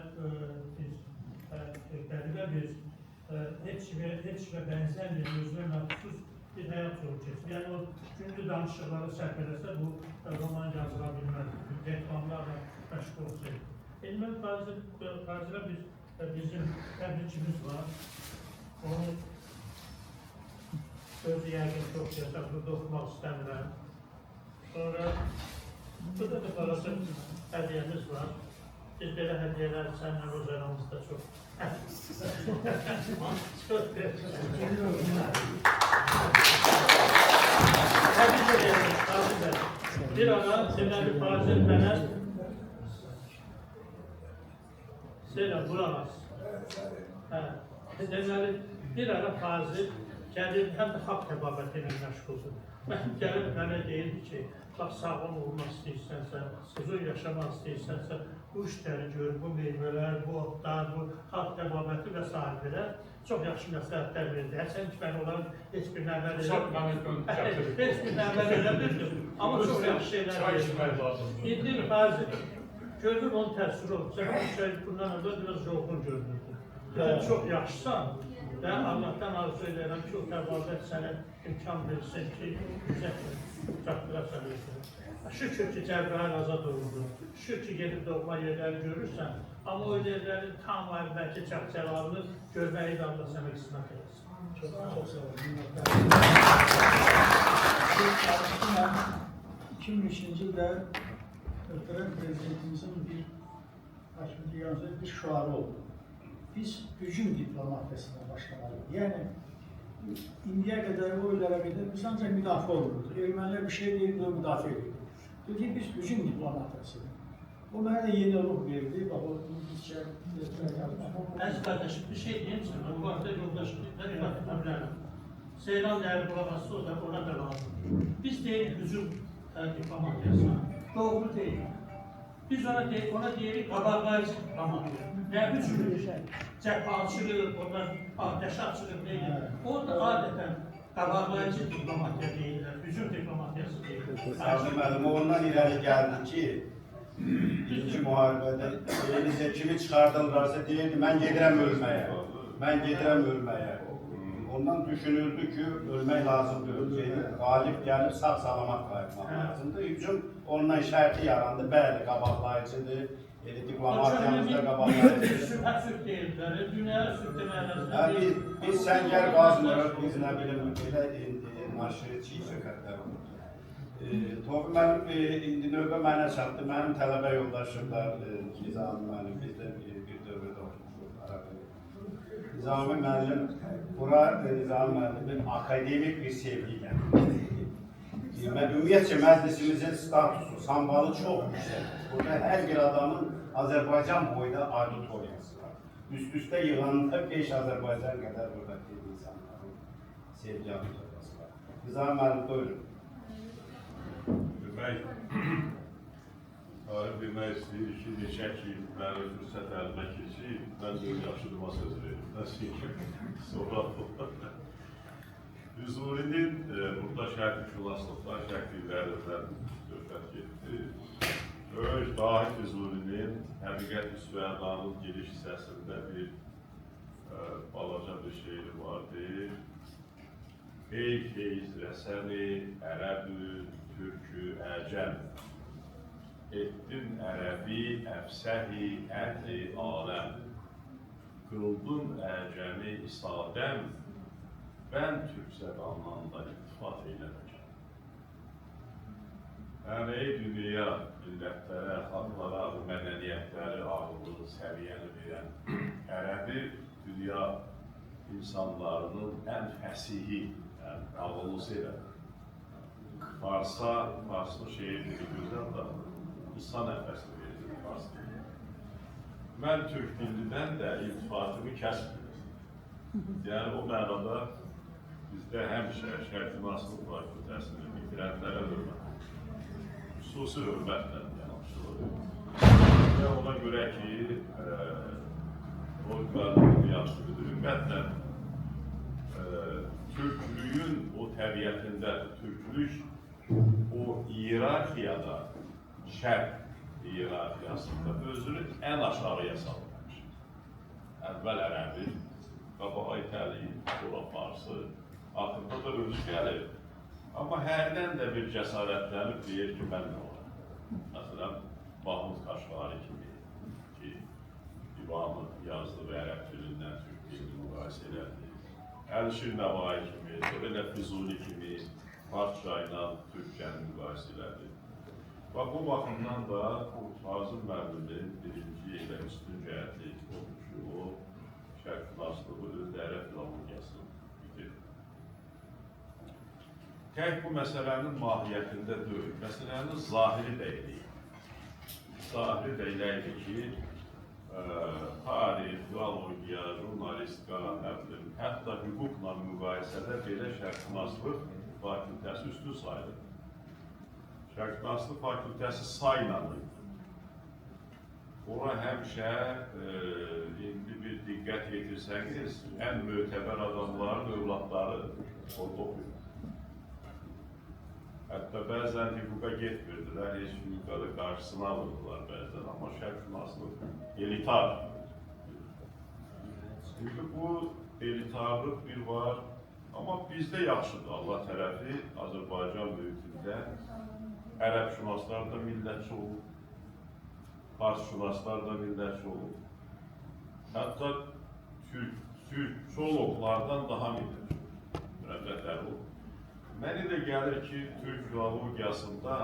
bir heç və bənzərməyən özünə məxsus bir həyat yolu keçir. Yəni o gündür danışıqları səhv eləsə bu roman yazıla bilməz, reklamlarla məşğul olacaq. Elmən Fazilə bizim təbrikimiz var. Onu sözü yəqin çox yaşaq, burada oxumaq istəmirəm. Sonra burada da qarası hədiyyəmiz var. Biz belə hədiyyələr sənlə öz aramızda çox çok bir ara Senəli Fazil mənə Senə buramaz. Deməli, bir ara Fazil gəlir, həm də xalq təbabəti ilə məşğuldur. Mən gəlib mənə deyildi ki, bax, sağlam olmaq istəyirsənsə, uzun yaşamaq istəyirsənsə, bu işləri gör, bu meyvələr, bu otlar, bu xalq təbabəti və s. Çox yaxşı məsləhətlər verdi. Sən ki, mən onların heç bir əməl eləmirdim. Heç bir əməl eləmirdim. Amma çox yaxşı şeylər verdi. İndi Fazil, gördüm onun təəssürü oldu. Sən bu şey bundan öncə biraz yorğun görünürdü. Sən çox yaxşısan və Allahdan arzu edirəm ki, o təbabət sənə imkan versin ki, çatdırasan etsin. Şükür ki, Cəbrayıl azad olundu. Şükür ki, gedib doğma yerləri görürsən. Amma o yerlərin tam əvvəlki çəqçəlarını görməyi də Allah sənə qismət eləsin. Çox sağ olun. 2003-cü ildə Ölkələr Prezidentimizin bir şüarı oldu. Biz hücum diplomatiyasına başlamalıyıq. Yəni, indiyə qədər, o illərə qədər biz ancaq müdafiə olurdu. Ermənilər bir şey deyildi, o müdafiə edirdi. Dedi, biz hücum diplomatiyasıdır. O mənə də yenilik verdi. Bax, o bizcə... Əziz qardaşım, bir şey deyim sənə, bu arada yoldaşım, Seyran Nəhər Bulavası o da ona da lazımdır. Biz deyilik hücum diplomatiyasına, doğru deyil. Biz ona deyirik qabaqlayıcı diplomatiyya. Ne üçün cəbhəçilik, onlar atəş açılır deyil. O da adətən qabaqlayıcı diplomatiya deyirlər, hücum diplomatiyası deyirlər. Savcı müəllim ondan irəli gəldi ki, İkinci müharibədə elinizə kimi çıxardırlarsa deyirdi, mən gedirəm ölməyə. Mən gedirəm ölməyə. Ondan düşünüldü ki, ölmək lazımdır. Qalib gəlib sağ-salamat qayıtmaq lazımdır. Hücum ondan şərti yarandı. Bəli, qabaqlayıcıdır. Diplomatiyamızda qabaqlayıcıdır. Sülhə sülh deyirlər, dünyaya sülh deməklər. Biz səngər qazmırıq, biz nə bilim, belə naşı çiğ söhbətlər olur. Toğrul müəllim, indi növbə mənə çatdı. Mənim tələbə yoldaşımlar, Nizami müəllim, biz də bir dövrdə oxumuşuq. Nizami müəllim, bura Nizami müəllimin akademik bir sevgiyle. Ümumiyyətcə məclisimizin statusu, sambalı çox yüksəkdir. Burada hər bir adamın Azərbaycan boyda auditoriyası var. Üst-üstə yığanda 5 Azərbaycan qədər buradakı insanların sevgi auditoriyası var. Nizami müəllim, buyurun. Demək, tarix bilmək istəyir ki, neçə ki, mənim fürsət əlimə keçib, mən də yaxşıdıma söz verim. Nəsə sonra Füzulinin burada şərqi-şülaslıqdan şəkillərindən söhbət getdi. Böyük Dahir Füzulinin Həqiqət Üsvədanın giriş hissəsində bir balaca bir şeiri vardı. Ey feyiz rəsəni, ərəbü, türkü, əcəm, etdin ərəbi, əfsəhi, əhli, aləm, qıldın əcəmi, isadəm, mən türk zəbandan da iltifat eyləməkəm. Yəni, ey dünya millətlərə, xalqlara, mədəniyyətləri, ağıllı, səviyyəni verən ərəbi dünya insanlarının ən fəsihi, ağıllısı elədir. Farslı şehir dili gözəl da insan nəfəsini verir Fars dili. Mən Türk dilindən də iltifatımı kəsmirəm. Yəni o mənada bizdə həmişə şərqşünaslıq fakültəsini bitirənlərə hörmət, xüsusi hörmətlə yanaşılır. Və ona görə ki, o müəllimin yaxşı bir ümumiyyətlə Türklüyün o təbiətindədir. Türklük o iyerarxiyada, şərq iyerarxiyasında özünü ən aşağıya salmış. Əvvəl ərəbi, qabağa itəli, sonra farsı, axırda da özü gəlir. Amma hərdən də bir cəsarətlənib deyir ki, mən nə olam? Məsələn, Mahmud Qaşqari kimi ki, divanı yazdı və ərəb dilindən Türk dilini müqayisə elədi. Əlişir Nəvai kimi, elə Füzuli kimi Farsça ilə Türkçəni müqayisə elədi. Və bu baxımdan da Fazıl müəllimin birinci elə üstün cəhəti olmuş ki, o şərqşünaslığı öz ərəb filologiyasını bitirdi. Tək bu məsələnin mahiyyətində deyil, məsələnin zahiri də eləyir. Zahiri də eləyir ki, tarix, filologiya, jurnalistika, hətta hüquqla müqayisədə belə şərqşünaslıq fakültəsi üstün sayılır. Şərqşünaslıq fakültəsi saylanır. Ora həmişə indi bir diqqət yetirsəniz, ən mötəbər adamların övladları orada oxuyur. Hətta bəzən hüquqa getmirdilər, heç hüquqada qarşısına alırdılar bəzən, amma şərqşünaslıq elitar. Çünki bu elitarlıq bir var, amma bizdə yaxşıdır Allah tərəfi, Azərbaycan mühitində ərəbşünaslar da millətçi olur, farsşünaslar da millətçi olur. Hətta türkçologlardan daha millətçi olur, müəllətlər olur. Mənə də gəlir ki, Türk filologiyasında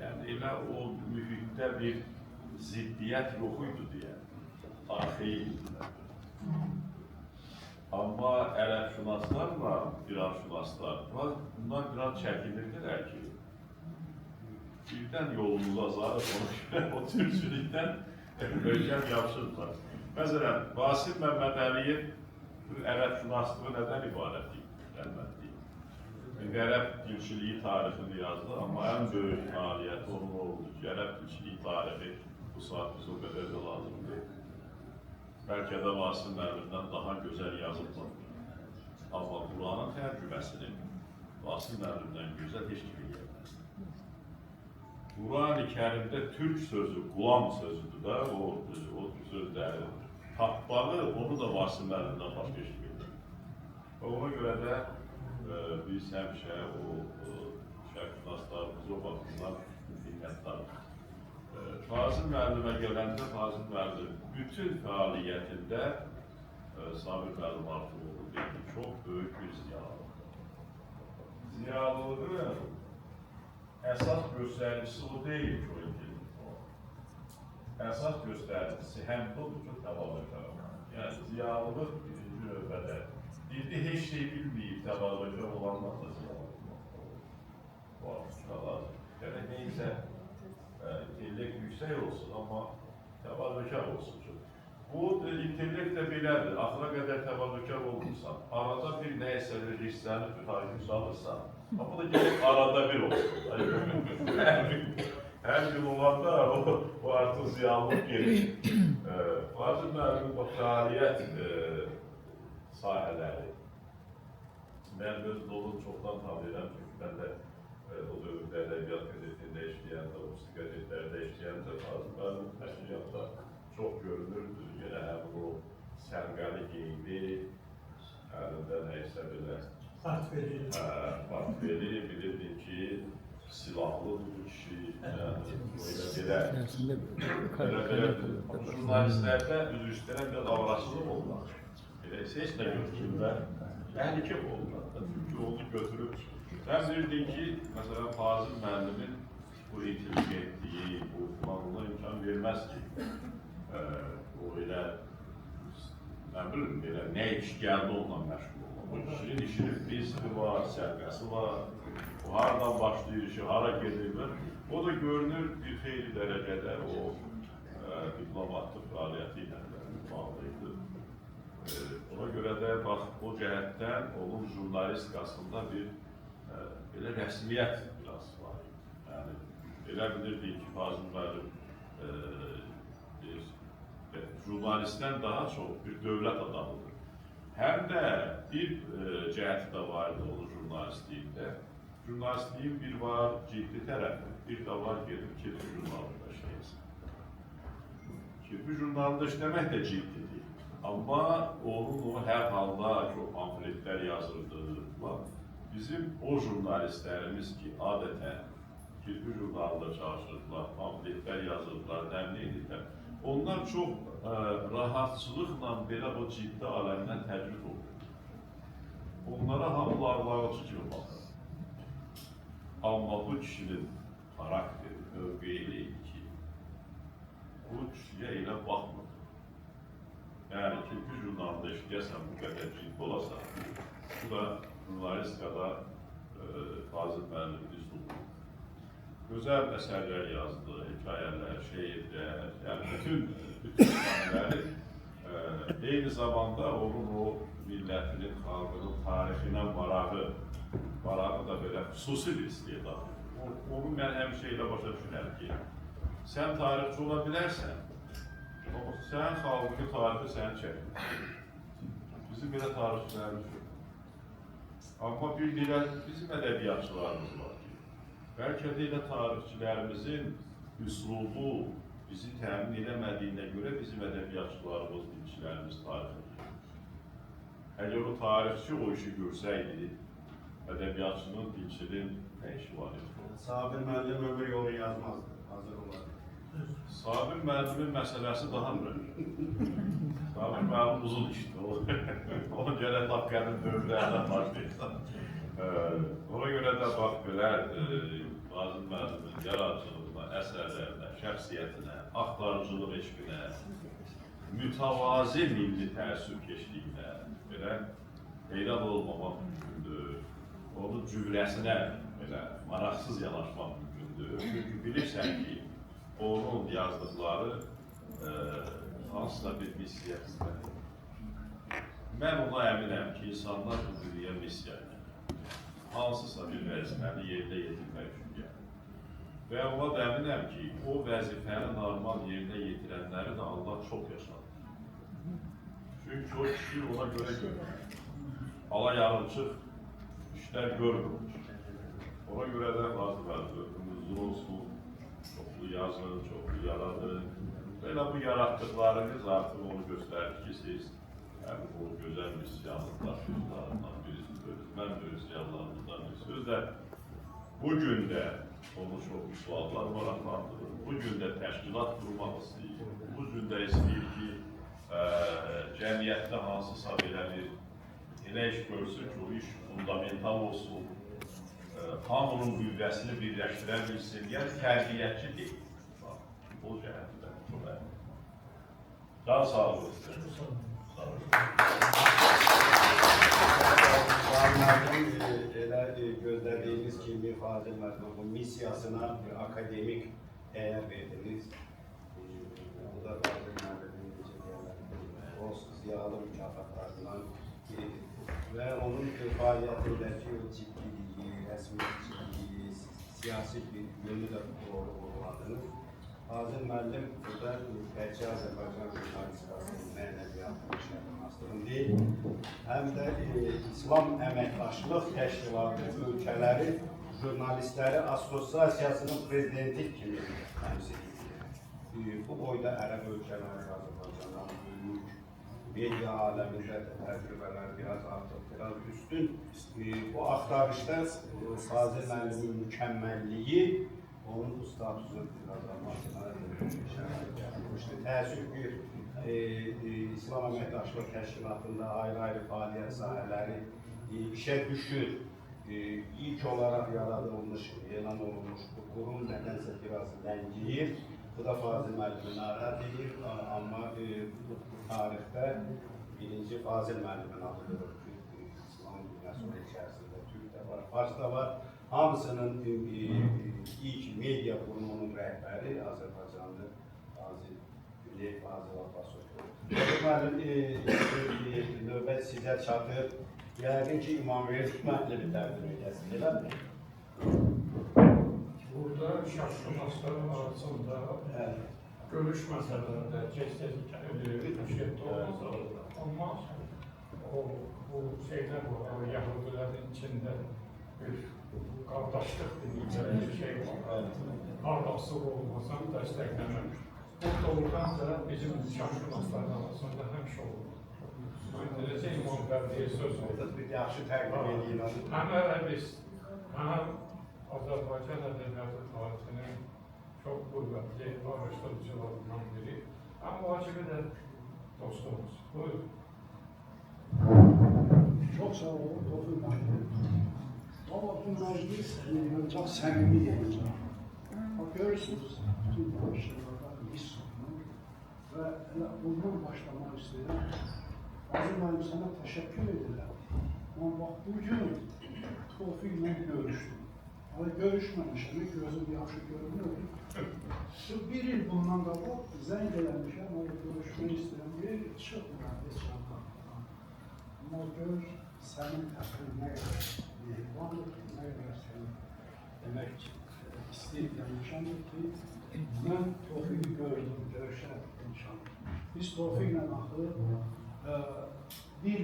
elə o mühitdə bir ziddiyyət yox idi deyə, arxeyi. Amma ərəbşünaslarla İranşünaslar var, bunlar biraz çəkinirdilər ki, birdən yolumuza zarıb ona görə o türkçülükdən ölkəm yapışırdılar. Məsələn, Vasif Məmmədəliyev ərəbşünaslığı nədən ibarət deyil? Qərəb dilçiliyi tarixini yazdı, amma ən böyük nailiyyəti onun oldu ki, Qərəb dilçiliyi tarixi bu saat biz o qədər də lazımdır. Bəlkə də Vasif müəllimdən daha gözəl yazıblar. Amma Quranın tərcüməsini Vasif müəllimdən gözəl heç kimi gəlməz. Quran-ı Kərimdə türk sözü, qulam sözüdür da, o sözləri tapmalı, onu da Vasif müəllimdən başqa heç kimi. Ona görə də biz həmişə o şərqşünaslarımız o baxımdan minnətdarıq. Fazıl müəllimə gələndə Fazıl müəllim bütün fəaliyyətində Sabir müəllim Arturoğlu deyildi, çox böyük bir ziyalıdır. Ziyalılığın əsas göstəricisi o deyil ki, o intellektual. Əsas göstəricisi həm də odur ki, təvazökar. Yəni ziyalılıq birinci növbədə bildi, heç şey bilməyib, təvazökar olanlar da ziyalılıq. Bu artıqlar. Yəni neysə intellekt yüksək olsun, amma təvazökar olsun. Bu intellekt də belədir. Axıra qədər təvazökar olmursan, arada bir nəyəsə bir hissəni mühakimə salırsan, amma da gəlib arada bir olsun. Hər gün olanda o artıq ziyalılıq gelir. Fazıl müəllimin o fəaliyyət sahələri. Mən öz dolu çoxdan tanıyıram, çünki mən də o dövrdə ədəbiyyat qəzetində işləyəndə, o qəzetlərdə işləyəndə Fazıl müəllim təşkilatda çox görünürdü. Yenə həmin o sərqəli geyimi, əlində nəysə belə partbeli, bilirdik ki, silahlıdır bu kişi, belə jurnalistlərdə üzr istəyirəm, biraz avraçlıq olmaq. Elə seçlə götürürlər, təhlükə olurlar. Çünki onu götürüb. Mən bilirdim ki, məsələn, Fazıl müəllimin bu intelligentliyi, bu ona imkan verməz ki, o elə, mən bilirəm, belə nə iş gəldi onunla məşğul olmaq. O kişinin işinin prinsipi var, sərqəsi var, o haradan başlayır işi, hara gedirlər. O da görünür bir xeyli dərəcədə o diplomatlıq fəaliyyəti ilə bağlıydı. Ona görə də bax, o cəhətdən onun jurnalistikasında bir belə rəsmiyyət biraz var. Yəni, elə bilirdik ki, Fazıl müəllim jurnalistdən daha çox bir dövlət adamıdır. Həm də bir cəhəti də vardı onun jurnalistliyində. Jurnalistliyin bir var ciddi tərəfi, bir də var gedib kirpi jurnalında işləyirsən. Kirpi jurnalında işləmək də ciddidir. Amma onun hər halda çox pamfletlər yazırdı. Bizim o jurnalistlərimiz ki, adətən kirpi jurnalında çalışırdılar, pamfletlər yazırdılar, nəmliydilər. Onlar çox rahatçılıqla belə o ciddi aləmdən təcrid olurdu. Onlara hamı arlağıcı kimi baxır. Amma bu kişinin xarakteri, mövqeyi idi ki, bu kişiyə elə baxmır. Yəni, kirpi jurnalında işləyəsən bu qədər ciddi olasan, bu da jurnalistikada Fazıl müəllimin üslubudur. Gözəl əsərlər yazdı, hekayələr, şeirlər, yəni bütün sahələri eyni zamanda onun o millətinin, xalqının tarixinə marağı da belə xüsusi bir istedadır. Onu mən həmişə elə başa düşünərəm ki, sən tarixçi ola bilərsən, amma sən xalqını tarixi sən çəkir. Bizim belə tarixçilərimiz yox. Amma bir dilə bizim ədəbiyyatçılarımız var. Bəlkə də elə tarixçilərimizin üslubu bizi təmin eləmədiyinə görə bizim ədəbiyyatçılarımız, dilçilərimiz tarixçidir. Əgər o tarixçi o işi görsəydi, ədəbiyyatçının, dilçinin nə işi var idi? Sabir müəllim ömür yolu yazmazdı, hazır olardı. Sabir müəllimin məsələsi daha mühüm. Sabir müəllim uzun işdir. Onu gələ Haqqənin dövrlərdən başlayırsan. Ona görə də bax belə Fazıl müəllimin yaradıcılığına, əsərlərinə, şəxsiyyətinə, axtarıcılıq eşqinə, mütəvazi milli təəssübkeşliyinə belə heyran olmamaq mümkündür. Onun cüvrəsinə belə maraqsız yanaşmaq mümkündür. Çünki bilirsən ki, onun yazdıqları hansısa bir missiya xidmətidir. Mən ona əminəm ki, insanlar bu dünya missiya edir. hansısa bir vəzifəni yerinə yetirmək üçün gəlir. Və ona da əminəm ki, o vəzifəni normal yerinə yetirənləri də Allah çox yaşadır. Çünki o kişi ona görə görür. Ala yarımçıq işlər görmür. Ona görə də Nazım ömrümüzün olsun, çoxlu yazın, çoxlu yaradın. Belə bu yaratdıqlarınız artıq onu göstərir ki, siz həm o gözəl misyanın daşıyıcılarından birisiniz, mən də misyanlarımızdan birisi. Sözlə, bugün də onu çox suallar maraqlandırır, bugün də təşkilat qurmaq istəyir, bugün də istəyir ki, cəmiyyətdə hansısa belə bir elə iş görsün ki, o iş fundamental olsun, hamının qüvvəsini birləşdirə bilsin, yəni tərbiyyətçi deyil. Bu cəhətdə çox əmin. Daha sağ olun. Sağ olun. Elə gözlədiyiniz kimi Fazil Mərdovun missiyasına akademik dəyər verdiniz. Bu da Fazil Mərdovun o ziyalı mükafatlarından biridir. Və onun fəaliyyətindəki o ciddiliyi, rəsmiyyətçiliyi, siyasi bir yönü də vurguladınız. Fazil müəllim burada təkcə Azərbaycan jurnalistikasının mənəviyyatını şərhləşdirin deyil, həm də İslam Əməkdaşlıq Təşkilatı ölkələri jurnalistləri Assosiasiyasının prezidenti kimi təmsil edir. Bu boyda ərəb ölkələri Azərbaycandan böyük, media aləmində təcrübələr biraz artıq, biraz üstün. Bu axtarışda Fazil müəllimin mükəmməlliyi onun bu statusu qazanmasına şərait yaratmışdır. Təəssüf ki, İslam Əməkdaşlıq Təşkilatında ayrı-ayrı fəaliyyət sahələri işə düşür. İlk olaraq yaradılmış, elan olunmuş bu qurum nədənsə biraz ləngiyir. Bu da Fazil müəllimin narahat edir, amma bu tarixdə birinci Fazil müəllimin adıdır. İslam dünyasının içərisində Türk də var, Fars da var. Hamısının ilk media qurumunun rəhbəri Azərbaycanlı Fazil Güleyev, Fazil Abbasovdur. Müəllim, növbət sizə çatır. Yəqin ki, İmamverdi müəllimi təqdim edəsiniz, eləmi? Burada şəxsşünaslar arasında görüş məsələlərində gec-tez amma bu şeylər var, Yahudilərin içində bir qardaşlıq dedikləri bir şey var. Qardaşlıq olmasan dəstəklənmək. Bu doğrudan da bizim şəxsşünasların arasında həmişə olur. Necə İmam Vərdiyə söz verir. Bir yaxşı təqdim edin onu. Həm ərəbist, həm Azərbaycan ədəbiyyatı tarixinin çox qüvvətli araşdırıcılarından biri. Həm vacibi də dostumuz. Buyurun. Çok sağ olun, Tofil Məhdum. Ama bu meclis çok səmimi yayınlar. Bak görürsünüz, bütün başlardan his olunur ve bundan başlamak istedim. Azim Mənim sana teşekkür edirəm. Ama bak bugün Tofil'le görüştüm. Ama görüşmemişim, gözüm yaxşı görünür. Şu bir il bundan qabaq zəng eləmişəm, ama görüşmək istəyirəm. Bir çıx mühendis yandan. Ama gör, sənin təxmin nə qədər mehribandır, nə qədər səni demək istəyib demişəmdir ki, mən Tofil'i gördüm, görüşəm inşallah. Biz Tofil'lə axı bir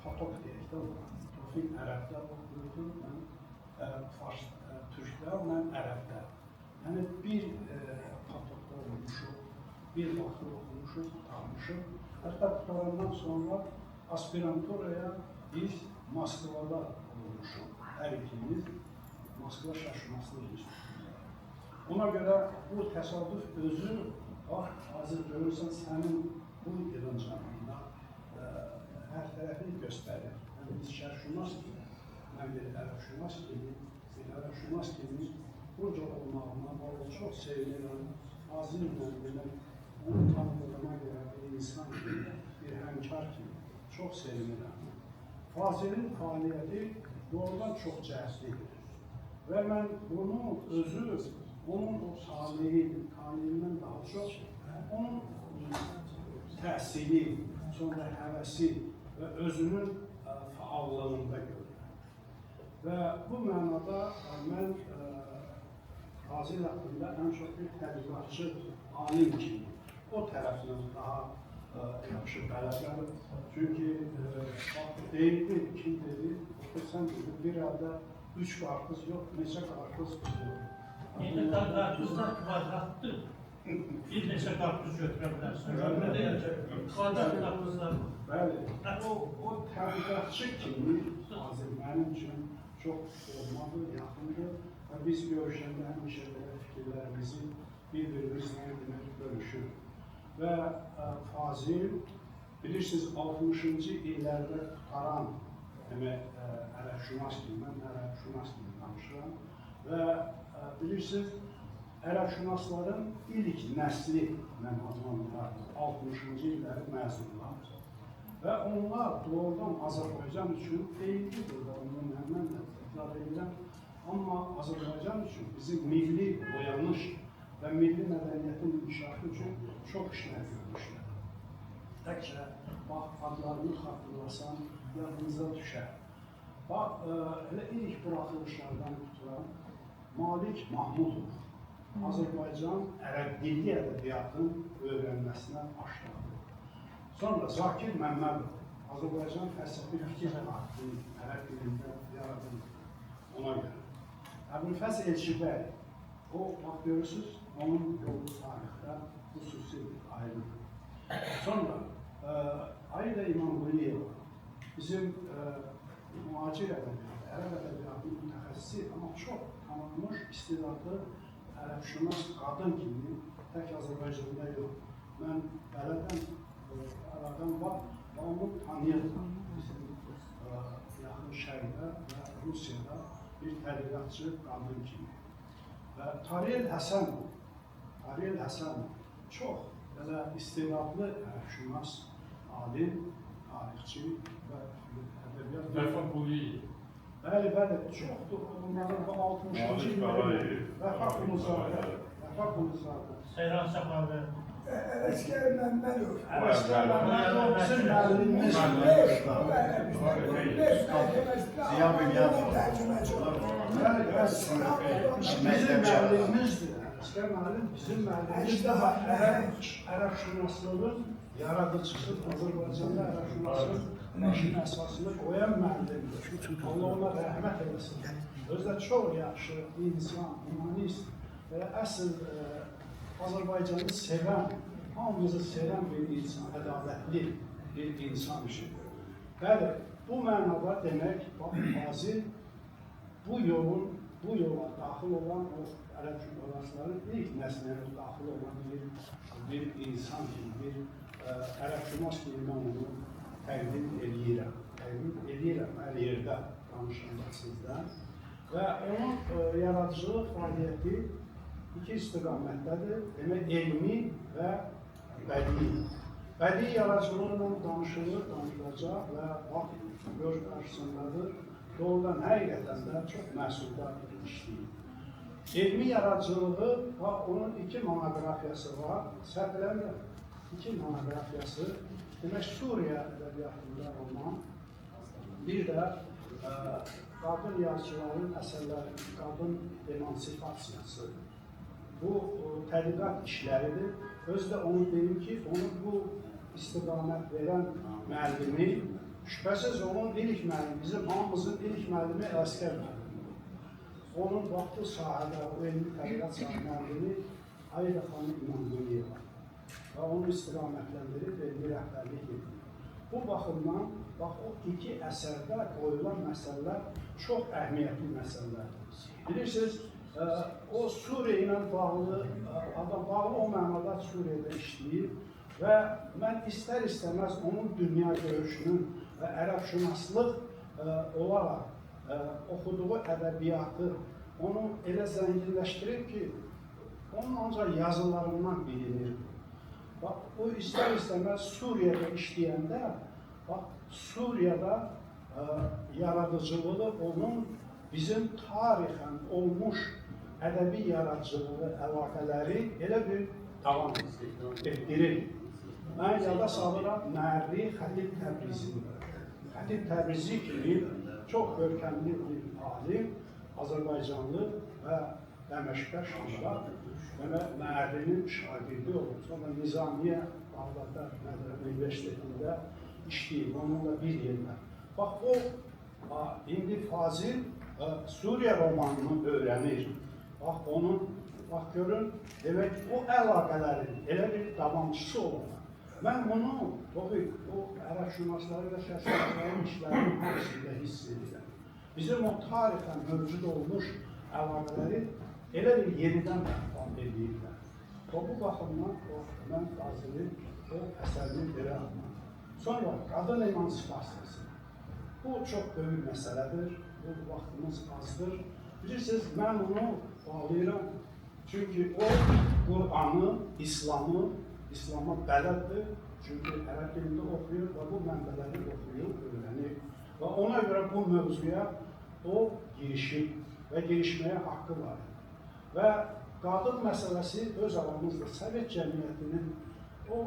patok deyək də var. Tofil ərəbdə oxuyurdu, mən Fars, Türkdə, mən ərəbdə. Yəni bir patokda olmuşuq, bir vaxtı oxumuşuq, tanışıq. Hətta qutarandan sonra aspiranturaya biz Moskvada olmuşuq. Hər ikimiz Moskva şərhşünaslıq institutunda. Ona görə bu təsadüf özü, bax, hazır görürsən, sənin bu yığıncağında hər tərəfini göstərir. Yəni biz şərhşünas kimi, mən bir ərəbşünas kimi, ərəbşünas kimi burada olmağına çox sevinirəm. Azim müəllimə, onu tanıdığıma görə bir insan kimi, bir həmkar kimi çox sevinirəm. Fazilin fəaliyyəti doğrudan çox cəhətlidir. Və mən bunu özü, onun o taliyindən daha çox, onun təhsili, sonra həvəsi və özünün fəallığında görürəm. Və bu mənada mən Fazil haqqında ən çox bir tədqiqatçı, alim kimi o tərəfdən daha yaxşı bələdəm. Çünki deyildi, kim dedi, sən dedi, bir ayda 3 qarpız yox, neçə qarpız olur. Yine karpuzlar kvadrattır. Bir neçə qarpız götürə bilərsən. Kvadrat qarpızlar. Bəli, o tədqiqatçı kimi Fazil mənim üçün çox olmalı, yaxındır və biz görüşəndə həmişə belə fikirlərimizi bir-birimizlə demək bölüşür. Və Fazil, bilirsiniz, 60-cı illərdə qutaran, demək, ərəbşünas kimi, mən ərəbşünas kimi danışıram və bilirsiniz, ərəbşünasların ilk nəsli mən adlandırardım, 60-cı illəri məzunlar və onlar doğrudan Azərbaycan üçün xeyirlidir, mən də təkrar edirəm, amma Azərbaycan üçün bizim milli boyanış və milli mədəniyyətin inkişafı üçün çox işlər görmüşlər. Təkcə, bax, adlarını xatırlasan, yadınıza düşər. Bax, elə ilk buraxılışlardan tutulan Malik Mahmudov, Azərbaycan ərəb dilli ədəbiyyatın öyrənməsinə başladı. Sonra Zakir Məmmədov, Azərbaycan fəlsəfi fikir haqqını ərəb dilində yaradıldı ona görə. Əbülfəz Elçibəy, o, bax görürsünüz, onun yolu tarixdə xüsusi ayrıdır. Sonra Ayda İmamquliyeva, bizim mühacir ədəbiyyatı, ərəb ədəbiyyatının mütəxəssisi, amma çox tanınmış, istedadlı ərəbşünas qadın kimi tək Azərbaycanda yox. Mən əlaqəm var və onu tanıyırdım. Bizim yaxın şərqdə və Rusiyada bir tədqiqatçı qadın kimi. Və Tariyel Həsənov çox belə istedadlı ərəbşünas, alim, tarixçi və ədəbiyyat. Vəfa Quliyev. Bəli, çoxdur. Onların 60-cı illəri Vəfa Quluzadə. Seyran Səxavə. Ələskər Məmmədov. Ələskər Məmmədov bizim müəllimimiz. Ziya Bünyadov. Bizim müəllimimizdir. Ələskər müəllim bizim müəllimimiz. Ərəbşünaslığın yaradıcısı, Azərbaycanda ərəbşünaslığın əsasını qoyan müəllimdir. Allah ona rəhmət eləsin. Özdə çox yaxşı insan, humanist və əsl Azərbaycanı sevən, hamımızı sevən bir insan, ədalətli bir insan işidir. Bəli, bu mənada demək, Fazil bu yola daxil olan o ərəbşünasların ilk nəslinə daxil olan bir insan kimi, bir ərəbşünas kimi mən onu təqdim edirəm. Təqdim edirəm hər yerdə danışanda sizdən. Və onun yaradıcılıq fəaliyyəti iki istiqamətdədir, demək, elmi və bədii. Bədii yaradıcılığıyla danışılacaq və bax, göz qarşısındadır. Doğrudan həqiqətən də çox məhsuldar işləyir. Elmi yaradıcılığı, onun 2 monoqrafiyası var, səhv eləmirəm, 2 monoqrafiyası, demək, Suriya ədəbiyyatında olan, bir də qadın yazıçıların əsərləri, qadın emansipasiyası. Bu tədqiqat işləridir. Özü də onu deyim ki, onu bu istiqamət verən müəllimi, şübhəsiz onun ilk müəllimi, bizim hamımızın ilk müəllimi Ələskər müəllimi. Onun vaxtı sahədə, o elmi tədqiqat müəllimi Ayda xanım İmamquliyeva və onu istiqamətləndirib elmi rəhbərlik edir. Bu baxımdan, bax, o 2 əsərdə qoyulan məsələlər çox əhəmiyyətli məsələlərdir. Bilirsiniz, o Suriya ilə bağlı, o mənada Suriyada işləyir və mən istər-istəməz onun dünya görüşünün və ərəbşünaslıq olaraq oxuduğu ədəbiyyatı onu elə zənginləşdirib ki, onun ancaq yazılarından bilinir. Bax, o istər-istəməz Suriyada işləyəndə, bax, Suriyada yaradıcılığı onun bizim tarixən olmuş ədəbi yaradıcılığı əlaqələri elə bir davam etdirir. Mən yada salıram Mərri Xətib Təbrizi. Xətib Təbrizi kimi çox görkəmli bir alim, Azərbaycanlı və əməkdar şair. Mərdinin şagirdi olub. Sonra Nizamiye Bağdadda Universitetində işləyib, onunla bir yerdə. Bax, o indi Fazil Suriya romanını öyrənir. Bax, onun, bax görün, demək, o əlaqələrin elə bir davamçısı olur. Mən bunu, o ərəbşünasları və şəxsiyyətlərin işlərinin hamısında hiss edirəm. Bizim o tarixən mövcud olmuş əlaqələri elə bir yenidən bərpa edirlər. Bu baxımdan mən Fazilin o əsərini belə almaq. Sonra qadın emansipasiyası. Bu çox böyük məsələdir, bu vaxtımız azdır. Bilirsiniz, mən onu bağlayıram. Çünki o Qur'anı, İslama bələddir. Çünki ərəb dilində oxuyur və bu mənbələri oxuyur, öyrənir. Və ona görə bu mövzuya o girişir və girişməyə haqqı var. Və qadın məsələsi öz aramızda Sovet cəmiyyətinin o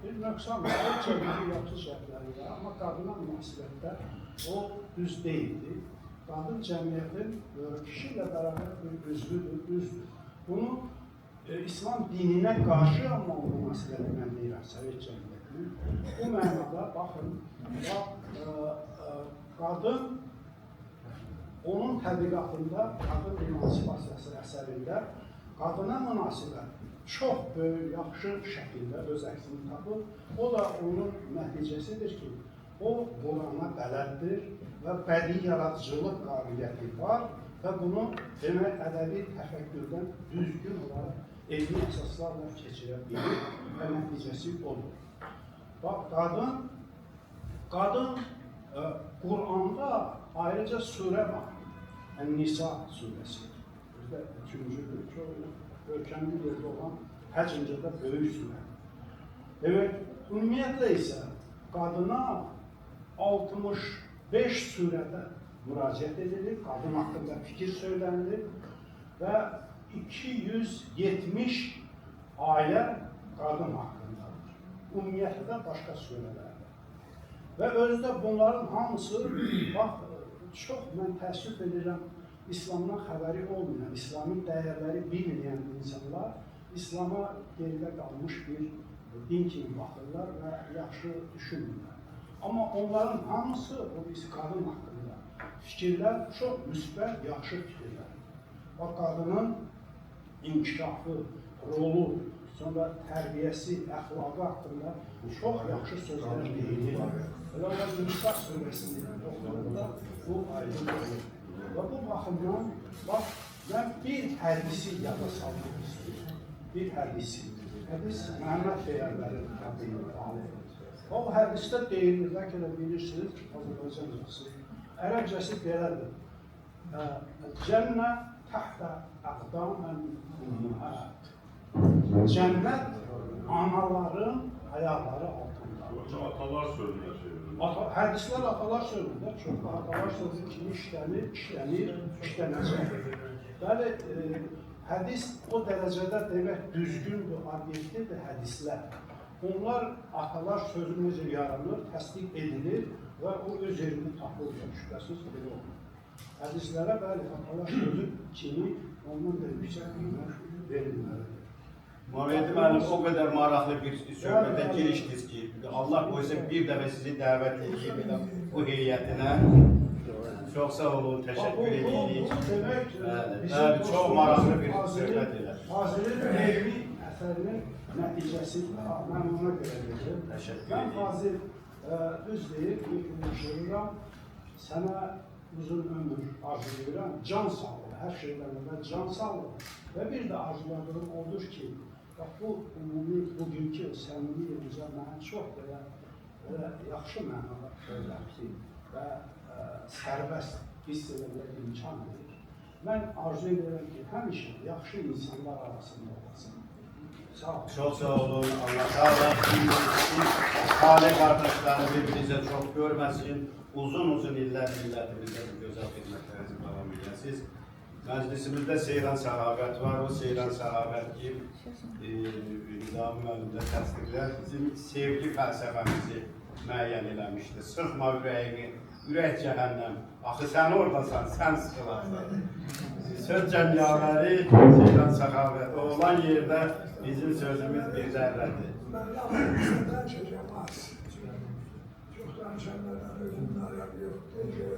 bir nöqsan, Sovet cəmiyyəti yaxşı şərtləri var, amma qadına münasibətdə o düz deyildi. Qadın cəmiyyətin kişi ilə bərabər bir üzdür. Bunu İslam dininə qarşı amma o münasibəti mən deyirəm Sovet cəmiyyətinin. Bu mənada baxın, qadın onun tədqiqatında, qadın emansipasiyası əsərində qadına münasibət çox böyük, yaxşı şəkildə öz əksini tapır. O da onun nəticəsidir ki, o Qur'ana bələddir və bədii yaradıcılıq qabiliyyəti var və bunu demək ədəbi təfəkkürdən düzgün olaraq elmi əsaslarla keçirə bilir və nəticəsi olur. Bax, qadın Qur'anda ayrıca surə var. Nisa surəsi. Bizdə üçüncüdür, çox görkəmli yerdə olan həcmcə də böyük surə. Evet, ümumiyyətlə isə qadına 65 surədə müraciət edilir, qadın haqqında fikir söylənilir və 270 ayə qadın haqqındadır. Ümumiyyətlə başqa surələrdə. Və özdə bunların hamısı, bax, çox mən təəssüf edirəm, İslamdan xəbəri olmayan, İslami dəyərləri bilməyən insanlar İslama geridə qalmış bir din kimi baxırlar və yaxşı düşünmürlər. Amma onların hamısı o biz qadın haqqında fikirlər çox müsbət, yaxşı fikirlər. Bax, qadının inkişafı, rolu, sonra tərbiyəsi, əxlaqı haqqında çox yaxşı sözlər deyilir. Elə olar Nisa surəsində oxuduğunda bu aydın olur. Və bu baxımdan, bax, mən bir hədisi yada salmaq istəyirəm. Bir hədisi. Hədis Məhəmməd Peyğəmbərin hədisi. O hədisdə deyilir, bəlkə də bilirsiniz, Azərbaycancası. Ərəbcəsi belədir. Cənnə təhtə əqdamən ümməhət. Cənnət anaların ayaqları altında. Atalar sözünə çevrilir. Hədislər atalar sözündə, çox atalar sözü kimi işlənir, işlənəcək. Bəli, hədis o dərəcədə demək düzgündür, obyektlidir hədislər. Onlar atalar sözü necə yaranır, təsdiq edilir və o öz yerini tapır, şübhəsiz belə olur. Hədislərə bəli, atalar sözü kimi ondan da yüksək qiymət verilməlidir. Muhammed müəllim, o qədər maraqlı bir söhbətə girişdiniz ki, Allah qoysa bir dəfə sizi dəvət edeyim bu heyətinə. Çox sağ olun, təşəkkür edirik. Bəli, çox maraqlı bir söhbət edər. Fazilin elmi əsərinin nəticəsi, mən ona görə dedim. Mən Fazil düz deyib, yürüyürəm, sənə uzun ömür arzulayıram, can sağlığı, hər şeydən əvvəl can sağlığı və bir də arzuladığım odur ki, bu ümumi, bugünkü səmimi yerimizə mənə çox belə yaxşı mənada söyləmsi və sərbəst hiss edilmək imkan edir. Mən arzu edirəm ki, həmişə yaxşı insanlar arasında olasın. Sağ olun. Çox sağ olun, Allah sağ olun. Salih qardaşlarını bir-birinizə çox görməsin. Uzun illər millətimizə gözəl xidmətlərinizi davam edəsiniz. Məclisimizdə Seyran Səxavət var. O Seyran Səxavət ki, Nizami müəllimdə təsdiqlər bizim sevgi fəlsəfəmizi müəyyən eləmişdir. Sıxma ürəyini, ürək cəhənnəm. Axı sən oradasan, sən sıxılarsan. Söz cəmiyyələri, Seyran Səxavət, olan yerdə bizim sözümüz bir zərrədir. Ben lafından çözemez. Çok danışanlardan özümün alakası yok.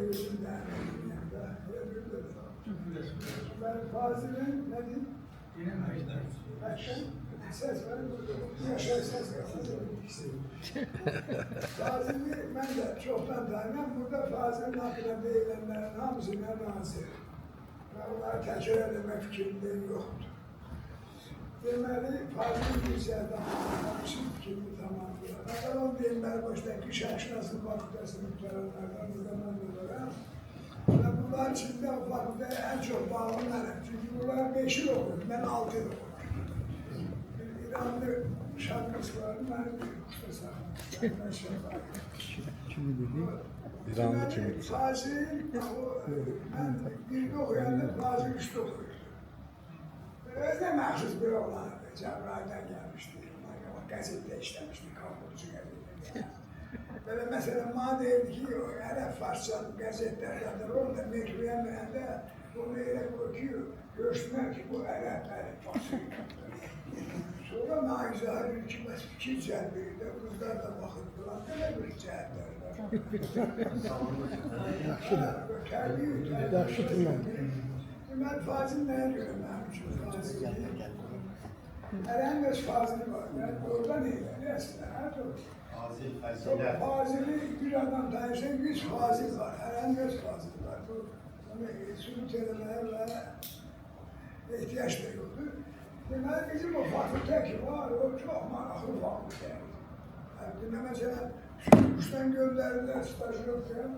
Özümden ben Fazıl'ın ne diyeyim? Ses var. Yaşar ses var. Fazıl'ı ben de çoktan tanımam. Burada Fazıl'ın hakkında deyilenlerin hamısına razı. Ve onları tekrar etme fikrimden yoktur. Deməli, Fazıl Gülsərdən danışıb kimi tamamlayır. Nəqəl onu deyim, mən başdakı Şərqşinaslı fakültəsinin mütərəflərdən burada mən de varım. Və bunlar içində o fakültəyə ən çox bağlı mənəm. Çünki bunlar 5 il olur, mən 6 il olur. Bir İranlı şarkısı var, mənim bir usta saxım. Kimi dedi? İranlı kimi dedi? Fazıl, mən birdə oxuyanda Fazıl üstə oxuyur. Özde məxsus bir oğlandı, Cəbrayildən gəlmişdi, qəzetdə işləmişdi, Kavurcu qəzetdə. Böyle mesela bana deyirdi ki, o ərəb farsça qəzetlərdə, orada metroya mənəndə onu elə qoyuyor, görsünlər ki, bu ərəb farsça. Sonra mənə izah edir ki, bəs fikir cəlbəyirdə, qızlar da baxırdılar, belə bir cəhətlərdə. Yaxşıdır. Ben Fazıl neye göre mənim üçün Fazıl değil. Ərənin öz Fazılı var. Yani orada neydi? Neyse, her türlü. Fazıl'ı bir adam tanışan 100 Fazıl var. Ərənin öz Fazılı var. Onu sürü telemelerle ihtiyaç da yoktu. Deməli bizim o fakülte ki var, o çok maraqlı fakülte. Yani mesela Sürmüş'ten gönderdiler stajyerken.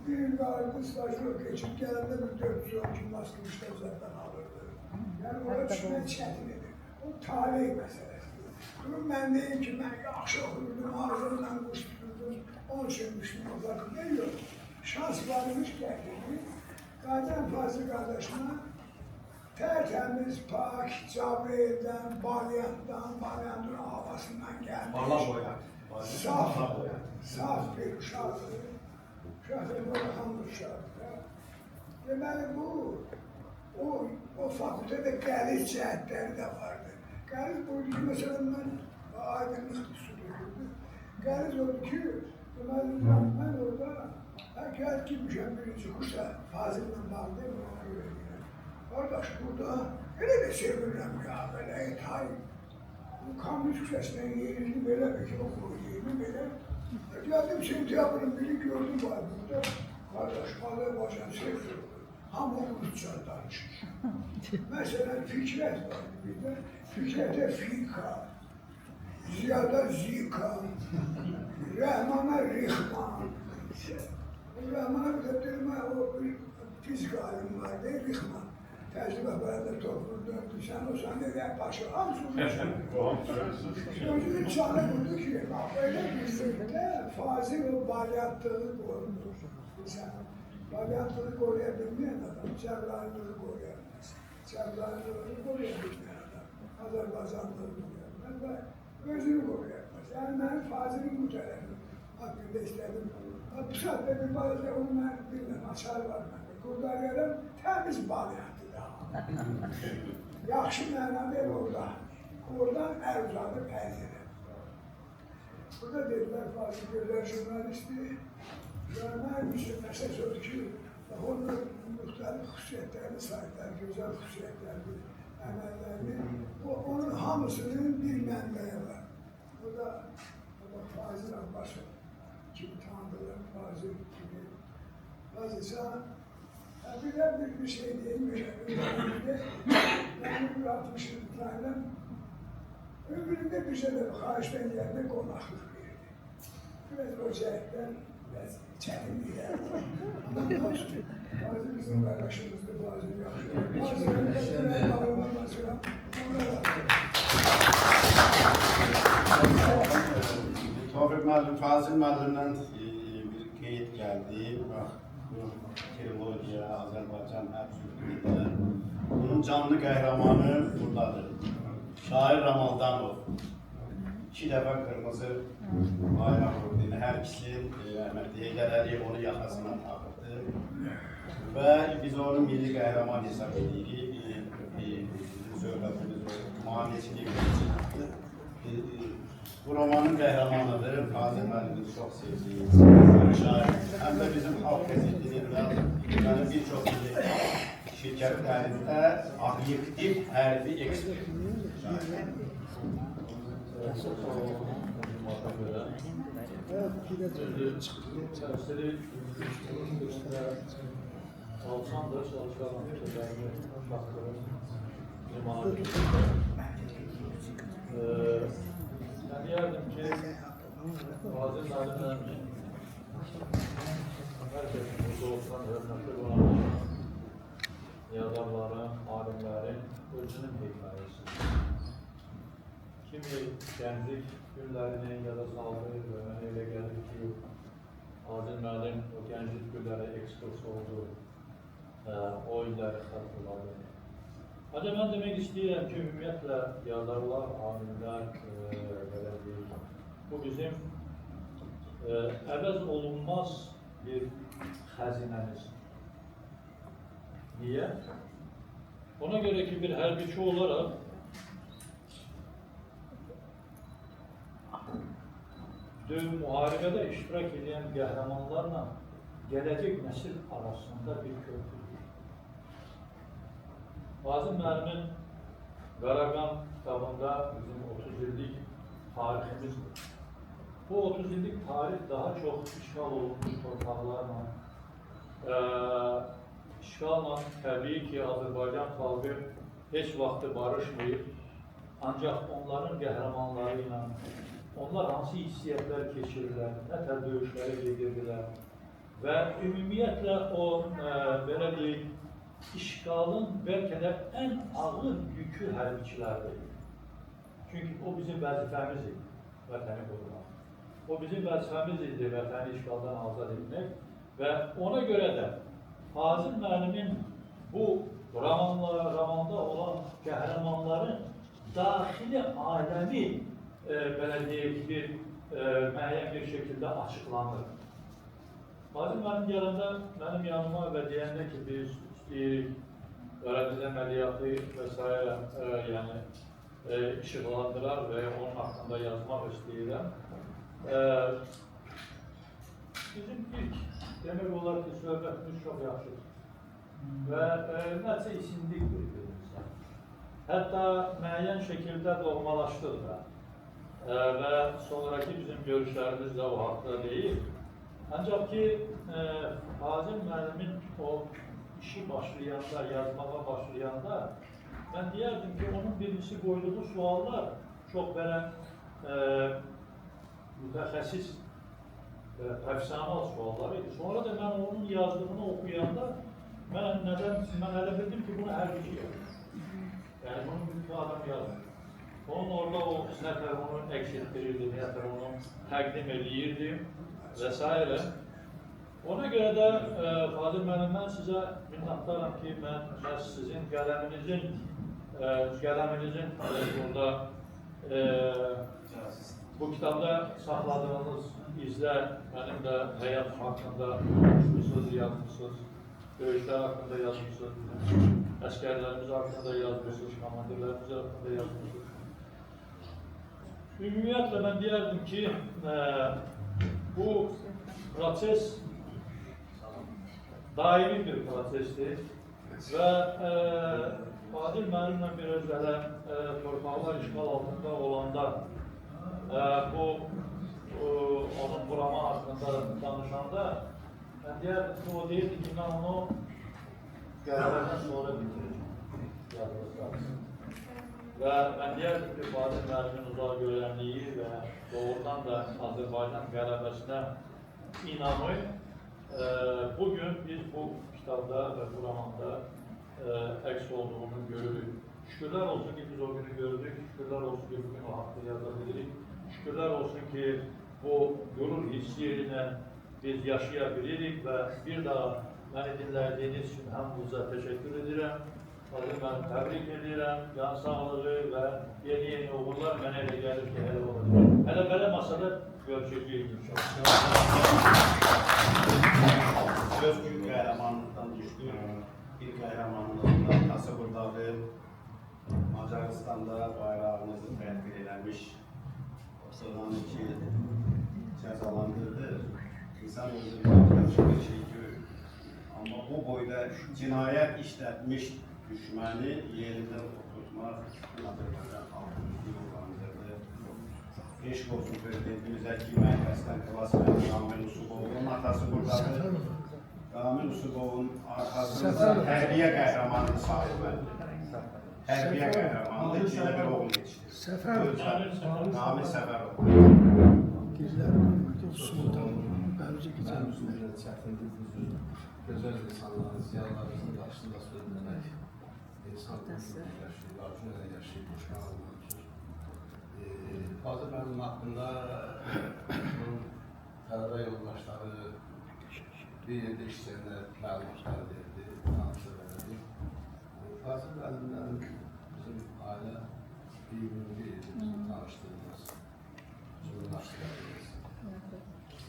Bir yıl vardı stajyer geçip gelende bir 412 maske işte zaten alırdı. Yani orada düşmek çətindir. O talih meselesi. Durun ben deyim ki ben yaxşı okurdum, ağzımdan kuş tuturdum, onu sürmüştüm o fakülte yok. Şans varmış getirdi. Gazi'nin Fazıl kardeşime tertemiz, pak, Cabriyel'den, Balyant'ın havasından gelmiş. Bala boya. Saf bir uşaktı. Şahsen Orhan uşaktı. Deməli bu, o fakültede qəliz cəhətləri də vardı. Qəliz buydu ki, mesela ben aydınlık tutuyordu. Qəliz oldu ki, deməli ben orada herkes kimmişəm birinci kursa Fazıl'la bağlıyım ona göre. Kardeş burada öyle de sevirəm ya, böyle etay. Bu Kamil Türkçesinden yerini böyle bir şey okur, yerini böyle. Geldim sentyabrın biri gördüm var burada. Kardeş, Azerbaycan seviyordu. Hamı Rusça danışır. Mesela Fikret var bir de. Fikret'e Fika, Ziya'da Zika, Rahman'a Rihman. Rahman'a bir de dedim, o bir fizik alim vardı, Rihman. Təcrübə bərədə toplum döndü, sən o sahnədə başı hamısını sözünün canı budur ki, öyle bir sürüdə Fazıl o balyatlığı korunur. Balyatlığı koruyabilmeyen adam, Cəbrayillığı koruyamaz. Cəbrayillığı koruyabilmeyen adam, Azərbaycanlığı koruyamaz ve özünü koruyamaz. Yani ben Fazıl'ın bu tərəfi hakkında istedim. Bu saatte bir balıca onu ben bilmem, açar var bende. Kurdarlarım temiz balyat. Yaxşı mənada el orada. Oradan əl uzadıb əl yerə. Burada dedilər Fazıl Gözəl jurnalisti. Mən üçün məsəl söz ki, onun müxtəlif xüsusiyyətlərini saydılar, gözəl xüsusiyyətlərini, əməllərini. Onun hamısının bir mənbəyi var. Burada Fazıl Abbasov kimi tanıdılar, Fazıl kimi. Fazıl sən bir şey diyeyim, ben 60 yıllarla ömrümde bize de Xarişdən yerine qonaqlıq verdi. Biraz o cəhətdən biraz çətinlik yerdi. Ama olsun, bazı bizim qardaşımızdır, bazı yaxşı. Bazılarında bağlamandan sonra Tofiq müəllim, Fazıl müəllimdən bir qeyd gəldi. Bax, bu teologiya, Azərbaycan əbsürlüyüdə. Bunun canlı qəhrəmanı buradadır. Şair Ramazanov. 2 dəfə qırmızı bayraq vurdu. Hər ikisi Əhməd Heydər Əliyev onu yaxasına taxırdı. Və biz onu milli qəhrəman hesab edirik. Bizim söhbətimiz maneçilik. Bu romanın qəhrəmanıdır. Fazıl müəllimin çox sevdiyi şair. Həm də bizim xalq qəzetinin və bir çox şirkətlərində obyektiv hərbi ekspert. Təmsili alsan da çalışan fikirlərini şahsların cemaat mən deyərdim ki, Fazıl müəllimlə hər kəsin burada olsan, hörmətli olan yazarların, alimlərin özünün hekayəsi. Kimi gənclik günlərini yada saldı və mənə elə gəlir ki, Fazıl müəllim o gənclik günləri ekspert oldu, o illəri xatırladı. Ancaq mən demək istəyirəm ki, ümumiyyətlə yazarlar, alimlər, belə deyil, bu bizim əvəz olunmaz bir xəzinəmizdir. Niyə? Ona görə ki, bir hərbiçi olaraq müharibədə iştirak edən qəhrəmanlarla gələcək nəsil arasında bir köprüdür. Fazıl müəllimin Qaraqan kitabında bizim 30 illik tariximizdir. Bu 30 illik tarix daha çox işğal olunmuş torpaqlarla, işğalla təbii ki, Azərbaycan xalqı heç vaxtı barışmayıb, ancaq onların qəhrəmanları ilə onlar hansı hissiyyətlər keçirirlər, nə tər döyüşləri gedirdilər və ümumiyyətlə o, belə deyək, işğalın bəlkə də ən ağır yükü hərbiçilərdir. Çünki o bizim vəzifəmiz idi, vətəni qorumaq. O bizim vəzifəmiz idi, vətəni işğaldan azad etmək və ona görə də Fazıl müəllimin bu romanda olan qəhrəmanların daxili aləmi belə deyək bir müəyyən bir şəkildə açıqlanır. Fazıl müəllim gələndə mənim yanıma və deyəndə ki, biz istəyirik öğrenci əməliyyatı və s. yəni işıqlandırar və onun haqqında yazmaq istəyirəm. Bizim ilk demək olar ki, söhbətimiz çox yaxşıdır və nəticə isindik bir-birimizə. Hətta müəyyən şəkildə doğmalaşdıq da və sonraki bizim görüşlərimiz də o haqda deyil. Ancaq ki, Fazıl müəllimin o işi başlayanda, yazmağa başlayanda mən deyərdim ki, onun birincisi qoyduğu suallar çox belə mütəxəssis və profesional suallar idi. Sonra da mən onun yazdığını oxuyanda mən elə bildim ki, bunu hər kişi yazır. Yəni, bunu bütün adam yazır. Onun orada o nəfər onu əks etdirirdi, nəfər onu təqdim edirdi və s. Ona görə də Fazıl müəllim, mən sizə minnətdaram ki, mən sizin qələminizin burada bu kitabda saxladığınız izlər, mənim də həyat haqqında yazmışsınız, döyüşlər haqqında yazmışsınız, əskərlərimiz haqqında yazmışsınız, komandirlərimiz haqqında yazmışsınız. Ümumiyyətlə, mən deyərdim ki, bu proses daimi bir prosesdir və Fazıl müəllimlə bir özələ torpaqlar işğal altında olanda onun bu roman haqqında danışanda mən deyərdim ki, o deyirdi ki, mən onu gəlirlərdən sonra bitirəcəm. Və mən deyərdim ki, Fazıl müəllimin uzaq görənliyi və doğrudan da Azərbaycan qələbəsinə inanır. Bugün biz bu kitabda və bu romanda əks olduğunu görürük. Şükürlər olsun ki, biz o günü gördük, şükürlər olsun ki, bugün o haqda yazabilirik. Şükürlər olsun ki, bu gurur hissiyle biz yaşayabilirik və bir daha məni dinlədiyiniz üçün hamınıza təşəkkür edirəm. Fazıl ben təbrik edirəm, can sağlığı və yeni uğurlar mənə elə gəlir ki, hələ olur. Hələ belə masada görüşəcəyik inşallah. Söz gün qəhrəmanlıqdan düşdü. Bir qəhrəmanlığında atası buradadır. Macaristanda bayrağımızı tədbir eləmiş. 92 cəzalandırdı. İnsan öldürmək bir şey görür. Amma bu boyda cinayət işlətmiş düşməni yerində oturtmaq Azərbaycan xalqını yollandırdı. Eşq olsun prezidentimizə ki, mərkəzdən xilas edən Kamil Usubovun atası buradadır. Kamil Usubovun arxasında hərbiyə qəhrəmanı sahibəndir. Hərbiyə qəhrəmanı içində bir oğul yetişdir. Kamil Səfərov. Gözəl insanların, ziyalarımızın qarşısında söyləmək, insan yaşayıb, arzularla yaşayıb, boşqan olmalıdır. Fazıl mənim haqqında onun tələbə yoldaşları bir yerdə işləyənlər məlumatlar verdi, tanışı verdi. Fazıl mənim bizim ailə bir gün bir yerdə bizim tanışdığımız, cümləşdirdiğimiz.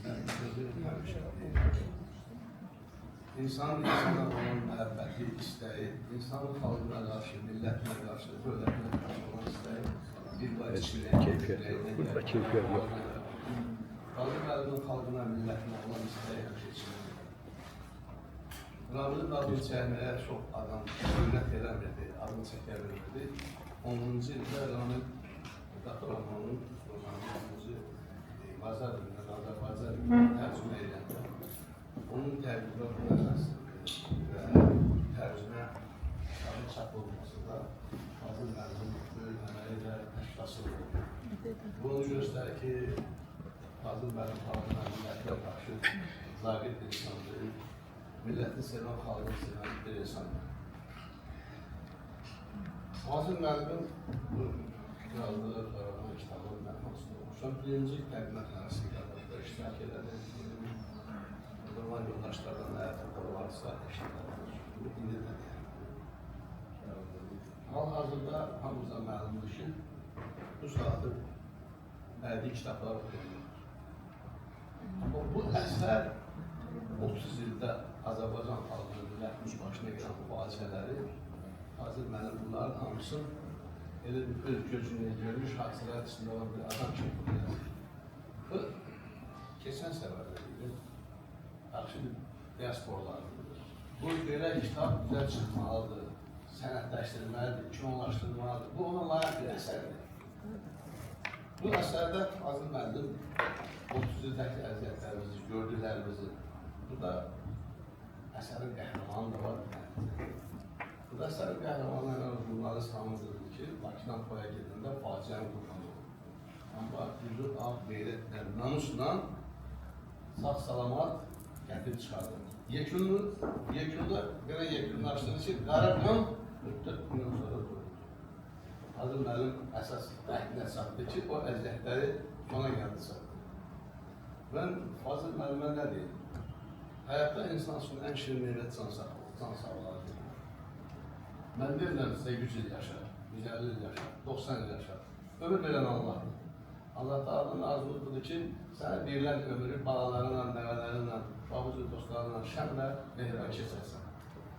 Mən sözü həmişə deyim. İnsanın insana olan məhəbbəti, istəyi, insanın xalqına qarşı, millətinə qarşı, dövlətinə qarşı olan istəyi bir Burada keyfiyyət yox. Fazıl Məlimin xalqına, millətinə olan istəyi həmişə içindir. Ramizin adını çəkməyə çox adam hörmət eləmirdi, adını çəkə bilmirdi. 10-cu ildə Ramil Qaturamanın Azərbaycan tərcümə edəndə onun təbliğatına əsasında və tərcümə kitabın çap olmasında Fazıl Məlimin böyük əməli ilə təşkilası oldu. Bunu göstərir ki, Fazıl Məlim xalqına, millətlə qarşı zaqit insandır, milləti sevən, xalqını sevən bir insandır. Fazıl Məlimin yazdığı Qaraman kitabının mənasını oxuşan birinci təqdimat arasında iştirak edən zaman yoldaşlardan həyatında varsa iştirak edir. Hal-hazırda hamımıza məlumdur ki, bu saatı bədii kitablar oxuyurlar. Amma bu əsər 30 ildə Azərbaycan xalqının millətmiş başına gələn faciələri Fazıl Məlim bunların hamısını elə öz gözünü görmüş hadisələr içində olan bir adam kimi bu keçən səbəbdə deyil, yaxşı bir diasporlardır. Bu belə kitab bizə çıxmalıdır, sənətləşdirməlidir, kinolaşdırmalıdır. Bu ona layiq bir əsərdir. Bu əsərdə Fazıl Məlim 30 ildəki əziyyətlərimizi, gördüklərimizi, burada əsərin qəhrəmanı da var. Burada əsərin qəhrəmanı ilə jurnalist hamıdır ki, Bakıdan Foya gedəndə faciənin qurbanı olur. Amma yüzü ağ qeyrətlə, namusla sağ-salamat gətirib çıxardır. Yekunda belə yekunlaşdığı ki, qarabdan müddət gündən sonra durur. Fazıl Məlim əsas rəhminə çatdı ki, o əziyyətləri sona gəldi çatdı. Mən Fazıl Məlimə nə deyim? Həyatda insan üçün ən şirin meyvət can sağlar deyim. Mən deyirəm sizə 100 il yaşar, 150 il yaşar, 90 il yaşar. Ömür verən Allahdır. Allah Teala'nın arzusu budur ki, sənə verilən ömrü balalarınla, nəvələrinlə, babıcı dostlarınla şən və mehriban keçərsən.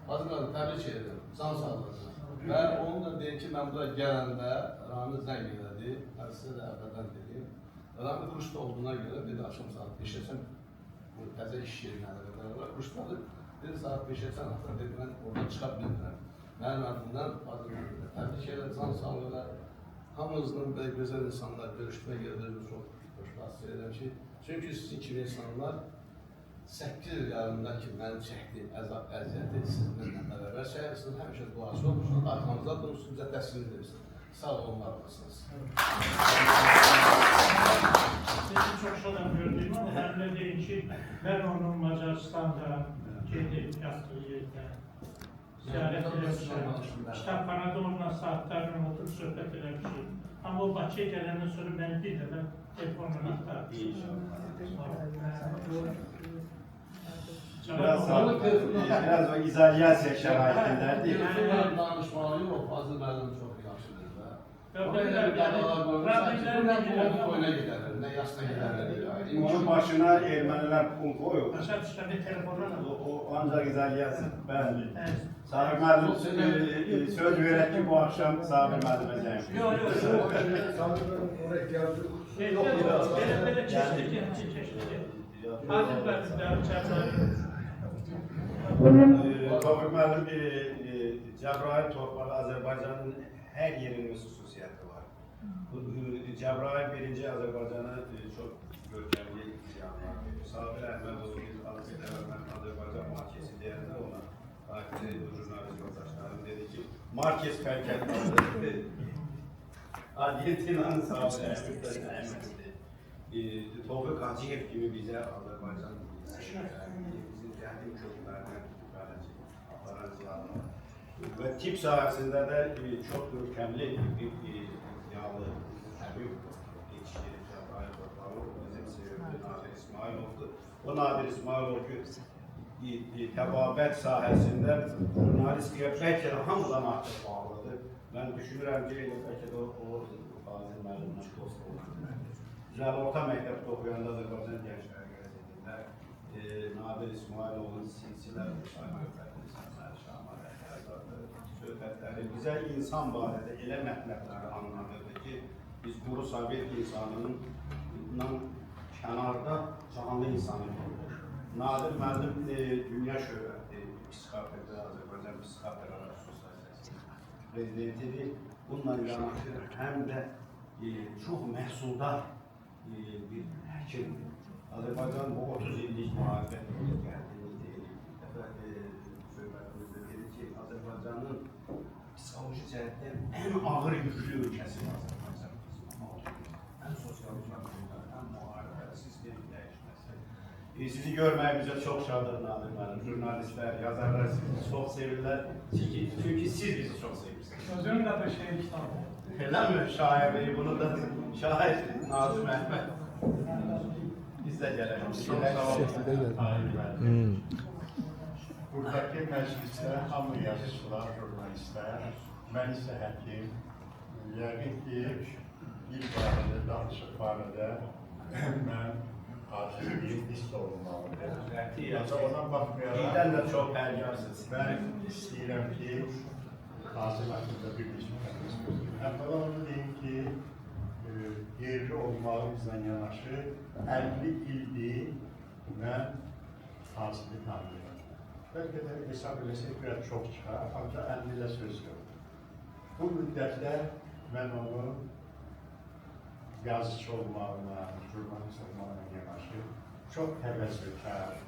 Fazıl Məlim, təbrik edirəm, can sağlıqsın. Və onu da deyim ki, mən bura gələndə Rami zəng elədi, mən sizə də əvvəldən deyim. Rami Quşda olduğuna görə dedi, axşam saat 5-ə bu təzə iş yerinə qədər var, Quşdadır. Dedi, saat 5-ə dedi, mən oradan çıxa bilmirəm. Mənim ardından Fazıl Məlimə təbrik edirəm, can sağlıqla. Hamımızın belə gözəl insanlar görüşmə gəldiyini çox xoşbəxt edirəm ki, çünki sizin kimi insanlar 8 il yarımda ki, mənim çəkdiyim əziyyəti sizinlə bərabər çəkirsiniz, həmişə duası olmuşsunuz, arxamıza durmuşsunuz, bizə təslim edirsiniz. Sağ olun, var olasınız. Sizi çox şadan gördüyüm ama ben de deyim ki, ben onun Macaristan'da gedib yatdığı yerdə ziyaret eləmişəm. Kitabxanada onunla saatlərlə oturub söhbət eləmişim. Amma o Bakıya gələndən sonra mən bir dəfə telefonla axtarmışım. biraz o izolyasiya şəraitindədir. Telefonla danışmağı yox, Fazıl müəllim çox yaxşıdır da. Ya, Ona elə bir qadalar qoymuşlar ki, bu nə problemlər bu boyuna gedərlər, nə yaşına gedərlər. Onun başına ermənilər pul qoyub. Məsəl üçün bir telefonla O ancaq izolyasiya, bəli. Sabir müəllim söz verək ki, bu axşam Sabir müəllimə zəng. Oraya geldik. Belə keçdik. Hazır bəzirləri çərçəvəli. Sabir müəllim Cəbrayıl torpağı Azərbaycanın hər yerinin xüsusiyyəti var. Cəbrayıl birinci Azərbaycana çox görkəmli ziyanlar verir. Sabir Əhmədov Azərbaycan markesi deyəndə ona jurnalist yoldaşlarım dedi ki, markes fərqətlidir. Argentinanın Sabir Əhmədovdur. Tofiq Hacıyev kimi bizə Azərbaycan bizim qədim köklərindən aparan ziyanlar. Və tip sahəsində də çox görkəmli bir yağlı Həbib yetişdirir Cəbrayıl torpağı. Bizim sevimli Nadir İsmailovdur. O Nadir İsmailov ki, təbabət sahəsində jurnalistliyə bəlkə də hamıdan artıq bağlıdır. Mən düşünürəm ki, bəlkə də o Fazil müəllimlə dost olmalıdır. Güzel orta məktəbdə oxuyanda Azərbaycan Gənclər qəzetində Nadir İsmailovun silsilə söhbətləri bizə insan barədə elə mətləbləri anlatırdı ki, biz quru Sovet insanından kənarda canlı insanı görürük. Nadir müəllim dünya şöhrətli psixoterapiyada Azərbaycan Psixoterapi Assosiasiyasının prezidentidir. Bununla yanaşı həm də çox məhsuldar bir həkimdir. Azərbaycan bu 30 illik müharibət gəldiyini deyil. Bir dəfə söhbətimizdə dedi ki, Azərbaycanın psixoloji cəhətdən ən ağır yüklü ülkəsi Azərbaycan. Ən sosial müharibət, ən müharibət, sistemi dəyişməsi. Sizi görməyə bizə çox şadıq Nadir müəllim. Jurnalistlər, yazarlar sizi çox sevirlər. Çünki siz bizi çox sevirsiniz. Sözünün də bir şeyin kitabı. Elə mi? Şair bey, bunu da şair Nazım Əhməd. Biz də gələrik. Buradakı məclisdə hamı yazıçılar, jurnalistlər, mən isə həkim. Yəqin ki, il barədə, danışıq barədə mən aciliyim, hisse olmalıdır. Ona baxmayaraq, Birdən də çox həryarsınız. mən istəyirəm ki, Nazım haqqında bir düşünməyiniz gözləyim. Əvvəla onu deyim ki, yerli olmağımızla yanaşı 50 ildir mən Nazımı tanıyıram. Bəlkə də hesab eləsək biraz çox çıxar, ancaq 50 ilə söz yox. Bu müddətdə mən onu yazıcı olmağına, jurnalist olmağına yanaşı çox təvəzzükar,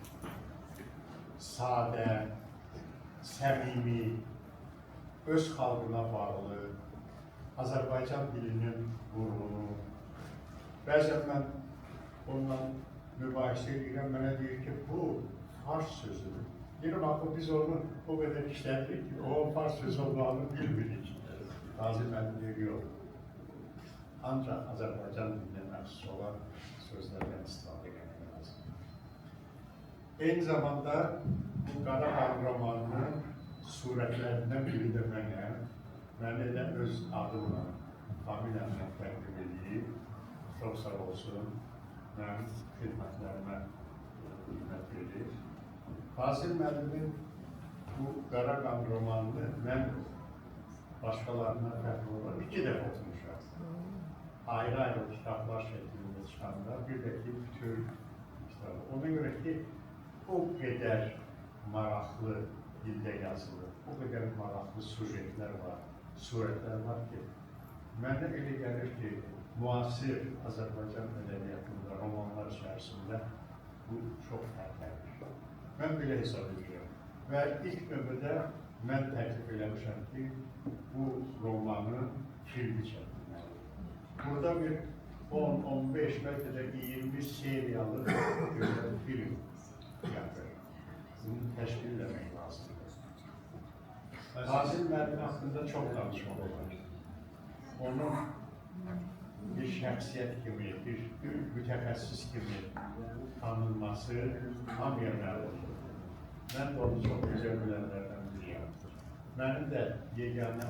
sadə, səmimi, öz xalqına bağlı, Azərbaycan dilinin vurğunu. Bəzən mən onunla mübahisə edirəm, mənə deyir ki, bu fars sözüdür. Deyirəm, axı biz onu o qədər işlədik ki, o fars sözü olmağını bilmirik. Nazım müəllim deyir, yox. Ancaq Azərbaycan dilinə məxsus olan sözlərdən istifadə etmək lazım. Eyni zamanda bu Qarabağ romanının surətlərindən biri də mənəm. Mən elə öz adımla, familiyamla təqdim edeyim. Çox sağ olsun. Mən xidmətlərimə hörmət verir. Fazil müəllimin bu Qaraqan romanını mən başqalarına fərqli olaraq 2 dəfə oxumuşam. Ayrı-ayrı kitablar şəklində çıxanda, bir də ki, bütün kitabı. Ona görə ki, o qədər maraqlı dildə yazılır, o qədər maraqlı sujetlər var, surətlər var ki, mənə elə gəlir ki, müasir Azərbaycan ədəbiyyatında, romanlar içərisində bu çox fərqlənir. Mən belə hesab edirəm və ilk növbədə mən təklif eləmişəm ki, bu romanın filmi çəkilməlidir. Burada bir 10-15, bəlkə də 20 seriyalı film yapır. Bunu təşkil etmək lazımdır. Nazım müəllim haqqında çox danışmaq olar. Onun bir şəxsiyyət kimi, bir mütəxəssis kimi tanınması hamıya məlumdur. Mən də onu çox gözəl bilənlərdən biriyəm. Mənim də yeganə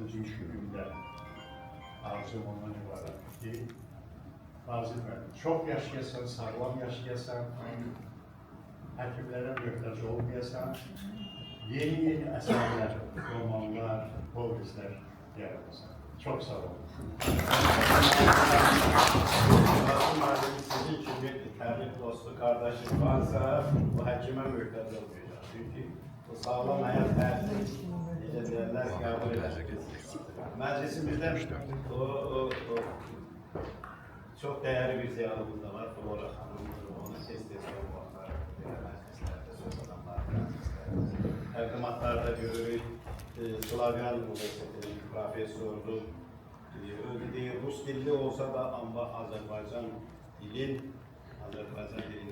üzüşümdə arzum ondan ibarət ki, Fazil müəllim, çox yaşayasan, sağlam yaşayasan, həkimlərə möhtac olmayasan, yeni əsərlər, romanlar, povestlər yaradasan. Çox sağ olun. Fazil müəllim sizin kimi təbii dostu, kardeşim varsa, bu həkimə möhtac olmayacaq. Çünki bu sağlam həyat tərzi, necə deyərlər, qəbul edəcək. Məclisimizdə çok değerli bir ziyarımız da var. Flora Hanım, onu tez sormaklar, meclislerde, söz adamlar, tercümatlarda görürük. Slavyan Üniversitesi'nin profesörü, Rus dilli olsa da ama Azerbaycan dilinin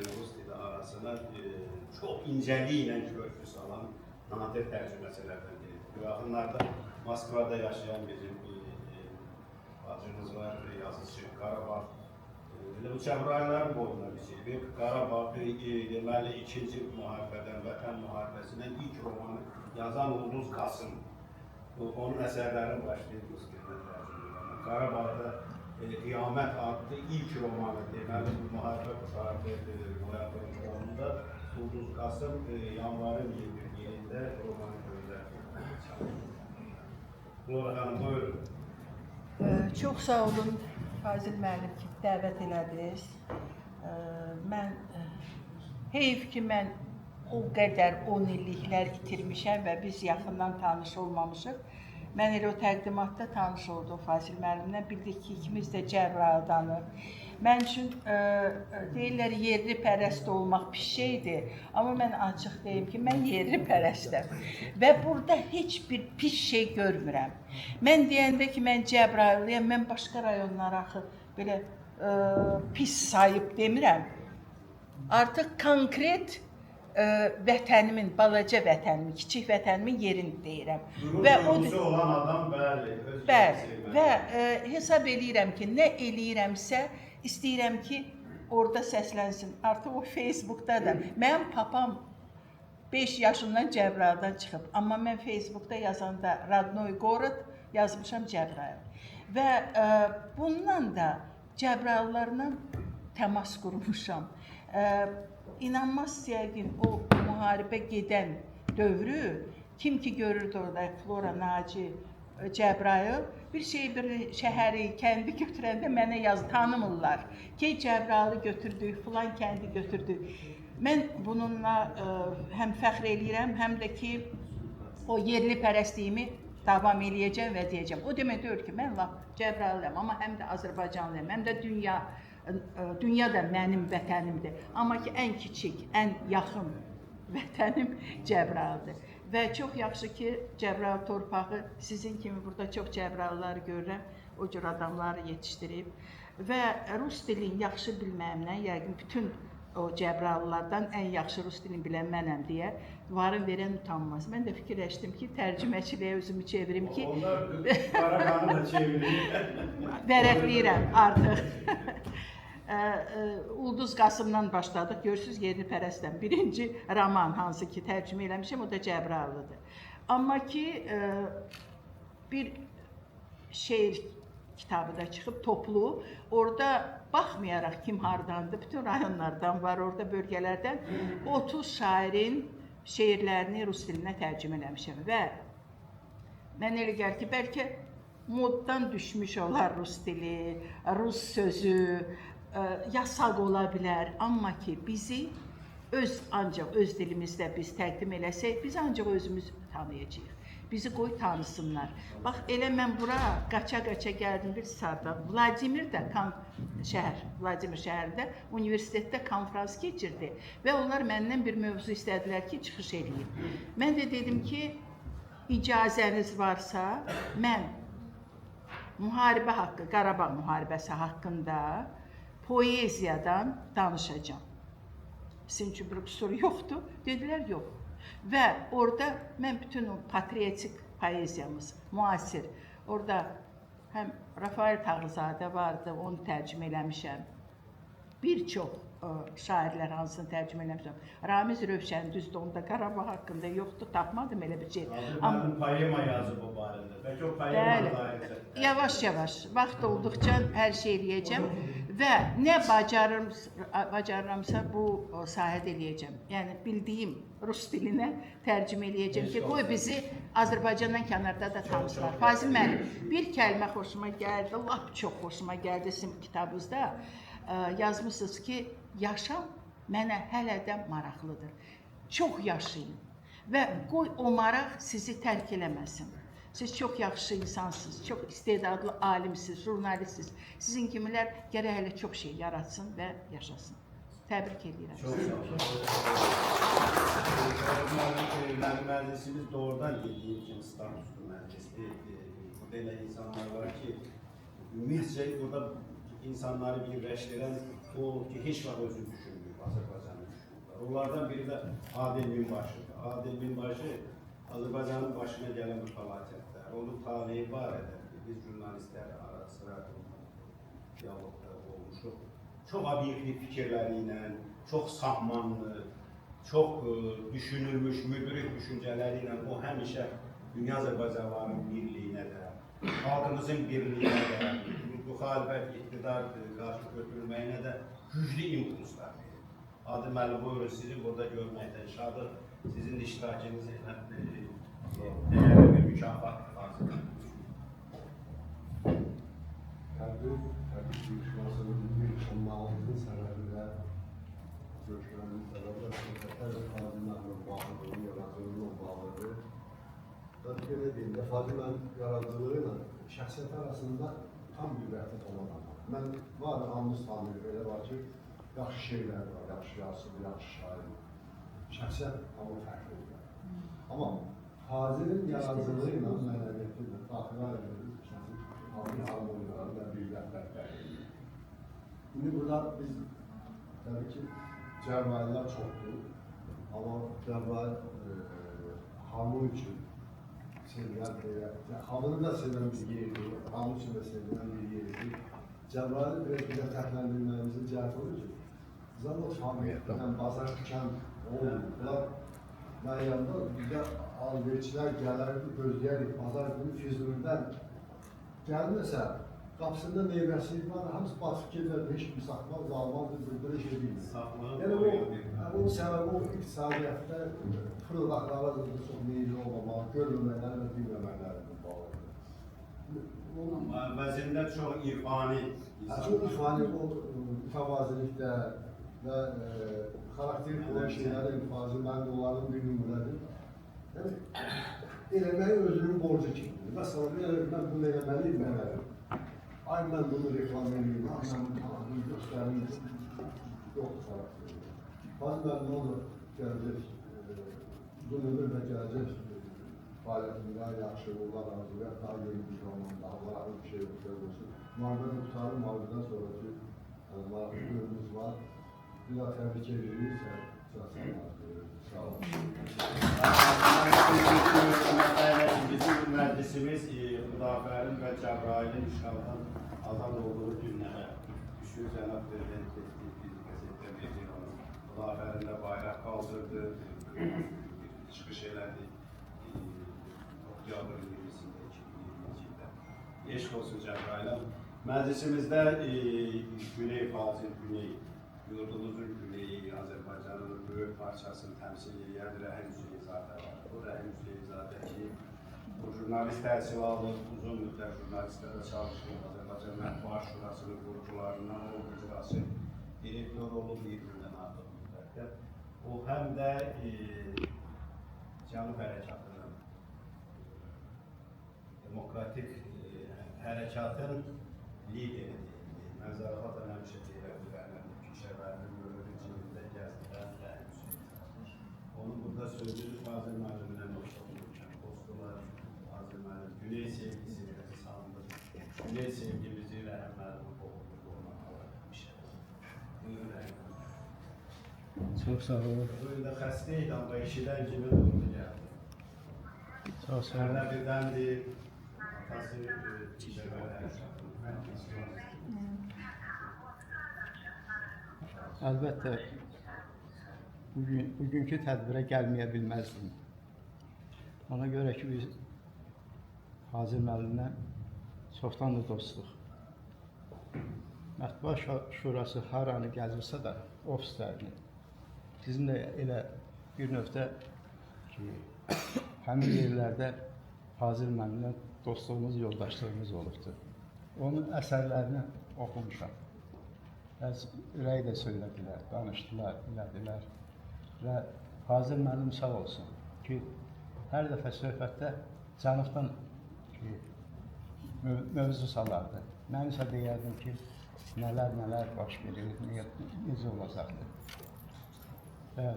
Rus dili arasına çok inceliğiyle köprü salan nadir tercümeçilerden biri. Yakınlarda Moskova'da yaşayan bizim bacımız var, yazıcı Qarabağ. Bu Cəbrayılların boyuna bir şey. Qarabağ deməli ikinci müharibədən, Vətən müharibəsindən ilk romanı yazan Ulduz Qasım. Onun əsərləri başlayıb rus dilinə tərcümə edilmə. Qarabağda Qiyamət adlı ilk romanı deməli bu müharibə qurtardı noyabrın 10'unda Ulduz Qasım yanvarın 21'inde romanı göndərdi. Flora Hanım, buyurun. Çox sağ olun Fazil müəllim ki, dəvət elədiniz. Mən heyf ki, mən o qədər 10 illiklər itirmişəm və biz yaxından tanış olmamışıq. Mən elə o təqdimatda tanış oldum Fazil müəllimlə. Bildik ki, ikimiz də Cəbrayıldanıq. Mən üçün deyirlər yerli pərəst olmaq pis şeydir. Amma mən açıq deyim ki, mən yerli pərəstəm. Və burada heç bir pis şey görmürəm. Mən deyəndə ki, mən Cəbrayıllıyam, mən başqa rayonlara axı belə pis sayıb demirəm. Artıq konkret vətənimin, balaca vətənimin, kiçik vətənimin yerini deyirəm. Gurur olan adam bəli. Bəli. Və hesab eləyirəm ki, nə eləyirəmsə, istəyirəm ki, orada səslənsin. Artıq o Facebookda da. Mənim papam 5 yaşından Cəbrayıldan çıxıb. Amma mən Facebookda yazanda Radnoy Gorod yazmışam Cəbrayıl. Və bundan da Cəbrayıllarla təmas qurmuşam. İnanmaz yəqin o müharibə gedən dövrü kim ki görürdü orada Flora, Naci, Cəbrayıl bir şəhəri, kəndi götürəndə mənə tanımırlar ki, Cəbrayılı götürdük, filan kəndi götürdük. Mən bununla həm fəxr eləyirəm, həm də ki, o yerli pərəstliyimi davam eləyəcəm və deyəcəm. O demək deyir ki, mən lap Cəbrayılıyam, amma həm də Azərbaycanlıyam, həm də dünya da mənim vətənimdir. Amma ki, ən kiçik, ən yaxın vətənim Cəbrayıldır. Və çox yaxşı ki, Cəbrayıl torpağı sizin kimi burada çox Cəbrayılları görürəm, o cür adamları yetişdirib. Və rus dilini yaxşı bilməyimlə, yəqin bütün o Cəbrayıllardan ən yaxşı rus dilini bilən mənəm deyə varın verən utanmaz. Mən də fikirləşdim ki, tərcüməçiliyə özümü çevirim ki... Onlar Qaraqanı da çevirir. Vərəqləyirəm artıq. Ulduz Qasımdan başladıq, görürsünüz yerli pərəstəm. Birinci roman hansı ki tərcümə eləmişəm, o da Cəbrayılıdır. Amma ki, bir şeir kitabı da çıxıb, toplu. Orada baxmayaraq kim hardandır, bütün rayonlardan var, orada bölgələrdən 30 şairin şeirlərini rus dilinə tərcümə eləmişəm. Və mən elə gəlir ki, bəlkə moddan düşmüş olar rus dili, rus sözü, yasaq ola bilər, amma ki bizi ancaq öz dilimizdə biz təqdim eləsək, biz ancaq özümüz tanıyacağıq. Bizi qoy tanısınlar. Bax, elə mən bura qaça-qaça gəldim bir saatda. Vladimir şəhərində universitetdə konferans keçirdi və onlar məndən bir mövzu istədilər ki, çıxış edeyim. Mən də dedim ki, icazəniz varsa, mən müharibə haqqı, Qarabağ müharibəsi haqqında poeziyadan danışacağım. Sizin üçün bir qüsur yoxdur, dedilər yox. Və orada mən bütün o patriotik poeziyamız, müasir, orada həm Rafael Tağızadə vardı, onu tərcümə eləmişəm. Bir çox şairlər hansını tərcümə eləmişəm. Ramiz Rövşən düzdür, onda Qarabağ haqqında yoxdur, tapmadım elə bir şey. Mənim poema yazıb o barədə. Bəlkə o poema dairəsində. Yavaş-yavaş, vaxt olduqca hər şey eləyəcəm və nə bacarıramsa bu sahədə eləyəcəm. Yəni bildiyim rus dilinə tərcümə eləyəcəm ki, qoy bizi Azərbaycandan kənarda da tanısınlar. Fazil müəllim, bir kəlmə xoşuma gəldi, lap çox xoşuma gəldi sizin kitabınızda. Yazmışsınız ki, yaşam mənə hələ də maraqlıdır. Çox yaşayın və qoy o maraq sizi tərk eləməsin. Siz çox yaxşı insansınız, çox istedadlı alimsiniz, jurnalistsiniz. Sizin kimilər gərək hələ çox şey yaratsın və yaşasın. Təbrik edirəm. Çox sağ olun. Mənim məclisimiz doğrudan yediğim için statuslu məclisdir. Belə insanlar var ki, ümumiyyətcə burada insanları birləşdirən o ki, heç vaxt özünü düşünmüyor, Azərbaycanı düşünürlər. Onlardan biri də Adil Minbaşıdır. Adil Minbaşı Azərbaycanın başına gələn bu fəlakətlər, onun taleyi barədə biz jurnalistlər sıra diyalogda olmuşuq. Çox obyektiv fikirləri ilə, çox sahmanlı, çox düşünülmüş, müdrik düşüncələri ilə o həmişə dünya Azərbaycanlarının birliyinə də, xalqımızın birliyinə də, müxalifət, iqtidar qarşı götürülməyinə də güclü impulslar verir. Adil müəllim, buyurun, sizi burada görməkdən şadıq. Sizin iştirakınız dəyərli bir mükafat hazırdır. Təbii görüşməsinin bir olmağımızın səbəbi də görüşməsinin səbəbi də söhbətlər və xadimlərlə bağlıdır, yaradıcılıqla bağlıdır. Ben belə deyim, xadimlərin yaradıcılığı ilə şəxsiyyət arasında tam bir rəhbət olan adam. Mən var, hamımız tanıyır, elə var ki, yaxşı şeylər var, yaxşı yazılı, yaxşı şair. Şəxsiyyət amma fərqlidir. Amma Xadimin yaradıcılığı ilə mənəviyyətidir, daxılar edilir, şəxsi harmoniyalar və bir rəhbətlər edilir. İndi burada biz, təbii ki, cərvayilər çoxdur, amma cərvay hamı üçün sevilən deyək, hamını da sevilən bir yerdir, hamı üçün də sevilən bir yerdir. Cərvayı biraz bizə təhləndirməyimizin cəhət olur ki, Zalot hamıdan bazar tükən olurlar. Mən yanında bizə alverçilər gələrdi, gözləyərik, bazar günü Füzulidən gəlməsə, qapısında meyvəsi var, hamısı basıb gedirlər, heç bir saxmaz, almazdır, burada şey deyil. Yəni o səbəbi o iqtisadiyyətdə fırıldaqlara da çox meyilli olmamaq, görülməkləri və bilməməkləri bağlıdır. Vəzində çox irfani. Çox irfani o mütəvazilikdə və xarakterik olan şeylərin ifazı, mən də onların bir nümunədir. Yəni, eləməyi özünün borcu kimdir. Məsələn, mən bunu eləməliyim, mən elərim. Ay, mən bunu reklam edeyim, mən bunu göstərim, yoxdur xarakterik. Bazı mən onu gələcək, uzun ömür və gələcək fəaliyyətində yaxşı uğurlar arzulayaq, daha yeni bir zamanda, Allah'ın bir şey olsun. Müharibədən tutarım, müharibədən sonraki maraqlı bölümümüz var. Bir daha təbrik edirik, sağ olun. Bizim məclisimiz Xudafərin və Cəbrailin işğaldan azad olduğu günlərə düşür. Cənab Prezident biz qəzetdə verir onu. Xudafərin də bayraq qaldırdı, çıxış elədi. Oktyabr 20-sində, 2022-ci ildə. Eşq olsun Cəbrailəm. Məclisimizdə Güney Fazil Güney, yurdumuzun güneyi, Azərbaycanın böyük parçasını təmsil edən Rəhim Hüseynizadə var. Bu Rəhim Hüseynizadə ki, bu jurnalist təhsil alıb, uzun müddət jurnalistlərdə çalışıb, Azərbaycan Mətbuat Şurasının qurucularından o icrası direktor olub 20-dən artıq müddətdə. O həm də Cənub Hərəkatının, demokratik hərəkatın lideri deyildi. Mən zarafatla həmişə deyirəm, Şəhərlərin yönetici gəzdirən Rəhim Hüseynizadə. Onun burada sözünü Fazil müəllimdən oxşatılırkən, postular Fazil müəllim, Güney sevgisi salınır. Güney sevgimizi Rəhim müəllimin qoğulur, ondan alabilmişəm. Buyurun Rəhim müəllim. Çox sağ olun. Bugün də xəstə idi, amma işidən kimi doğru gəldi. Çox sağ olun. Birdəndir, atası Şəhərlər Hərəkatının. əlbəttə bugünkü tədbirə gəlməyə bilməzdim. Ona görə ki, biz Hazır müəllimlə çoxdan da dostluq. Mətbuat Şurası haranı gəzirsə də ofislərini, bizim də elə bir növdə ki, həmin yerlərdə Hazır müəllimlə dostluğumuz, yoldaşlığımız olubdur. Onun əsərlərini oxumuşam. Bəzi ürək də söylədilər, danışdılar, bilədilər və Hazır müəllim sağ olsun ki, hər dəfə söhbətdə cənubdan mövzu salardı. Mən isə deyərdim ki, nələr baş verir, necə olacaqdır. Və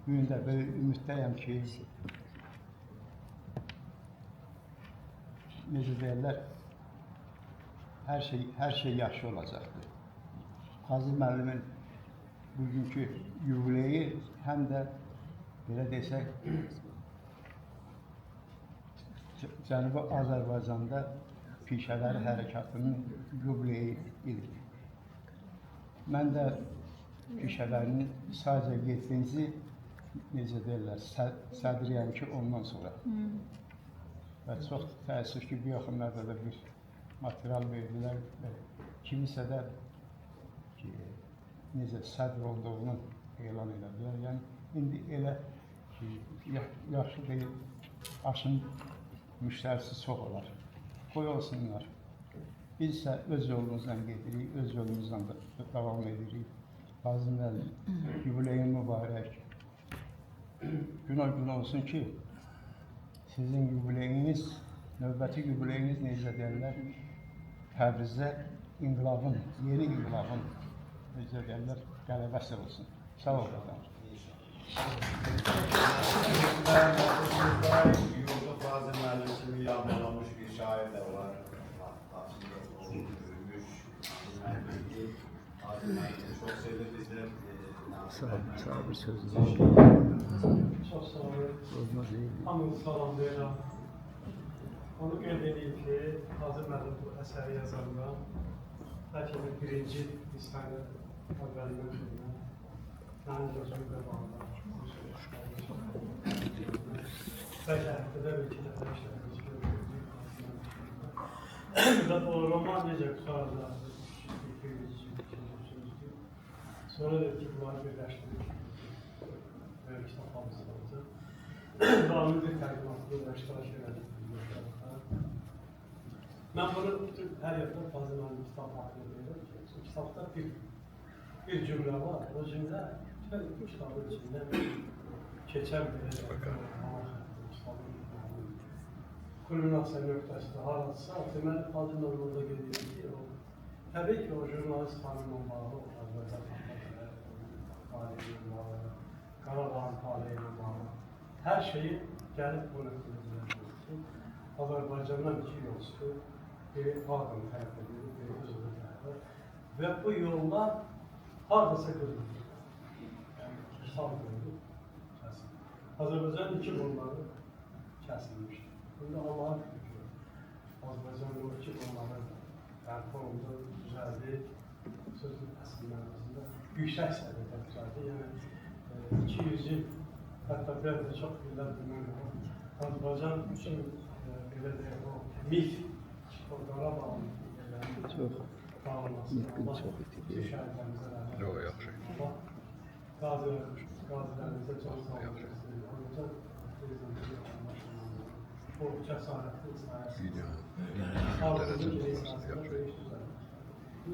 bugün də böyle ümiddəyəm ki, necə deyərlər, hər şey yaxşı olacaqdır. Hazır müəllimin bugünkü yubileyi həm də belə desək, Cənubi Azərbaycanda pişələri hərəkatının yubileyi idi. Mən də pişələrinin sadəcə 7-ci, necə deyirlər, sədriyəm ki, ondan sonra. Və çox təəssüf ki, bu yaxınlarda da bir material verdilər və kimisə də ki, necə sədr olduğunu elan edədilər. Yəni, indi elə ki, yaxşı deyil, aşın müştərisi çox olar. Qoy olsunlar. Biz isə öz yolumuzdan gedirik, öz yolumuzdan da davam edirik. Hazır müəllim, yubileyin mübarək. Gün olsun ki, sizin yubileyiniz, növbəti yubileyiniz necə deyirlər, Təbrizdə inqilabın, yeni inqilabın, necə deyirlər, qələbəsi olsun. Sağ olun. Yurda Fazıl müəllim kimi yağmalamış bir şair de var. Aslında o büyümüş. Fazıl müəllim çok sevdi bizler. Sağ bir sözü. Çok sağ olun. Hamını salamlayıram. Onu qeyd edeyim ki, Hazır müəllim bu əsəri yazanda bəlkə də birinci hissəni əvvəlindən sonra mənim gözümdə bağlı. Bəlkə həftədə bir-iki dəfə işləmiş görürük. Və o roman necə qutarlar, 200-300. Sonra da ki, bunları birləşdirik. Böyle kitablarımız oldu. Bağımlı bir tərqimatlı və iştirak elədik. Mən bunu bütün hər yerdə Fazıl müəllim kitab haqqında deyirəm ki, o kitabda bir cümlə var. O cümlə bütün bu kitabın içində keçən bir kitabın kulminasiya nöqtəsində harasısa, deməli Fazıl müəllim orada qeyd edir ki, təbii ki, o jurnalist xanımla bağlı, Azərbaycan taleyi bağlı, Qarabağın taleyi bağlı, hər şeyi gəlib bu nöqtədə ki, Azərbaycandan iki yolcusu, biri Ağdam tərəf edir, biri Özürlü tərəf. Və bu yollar haradasa qırılır. Yəni, kitab qırılır, kəsildir. Azərbaycan iki qolları kəsilmişdir. Bunda Allah'ın fikri. Azərbaycanın o iki qolları bərpa oldu, düzəldi, sözün əsl mənasında yüksək səviyyədə düzəldi. Yəni, 200 il, hətta biraz da çox illər bilməm, Azərbaycan üçün belə deyək, o mit, o Qarabağın bağlaması, şəhərlərimizə rəhmət. Yox, yaxşı. Qazilərimizə çox sağ olun. O cəsarətli sayəsində.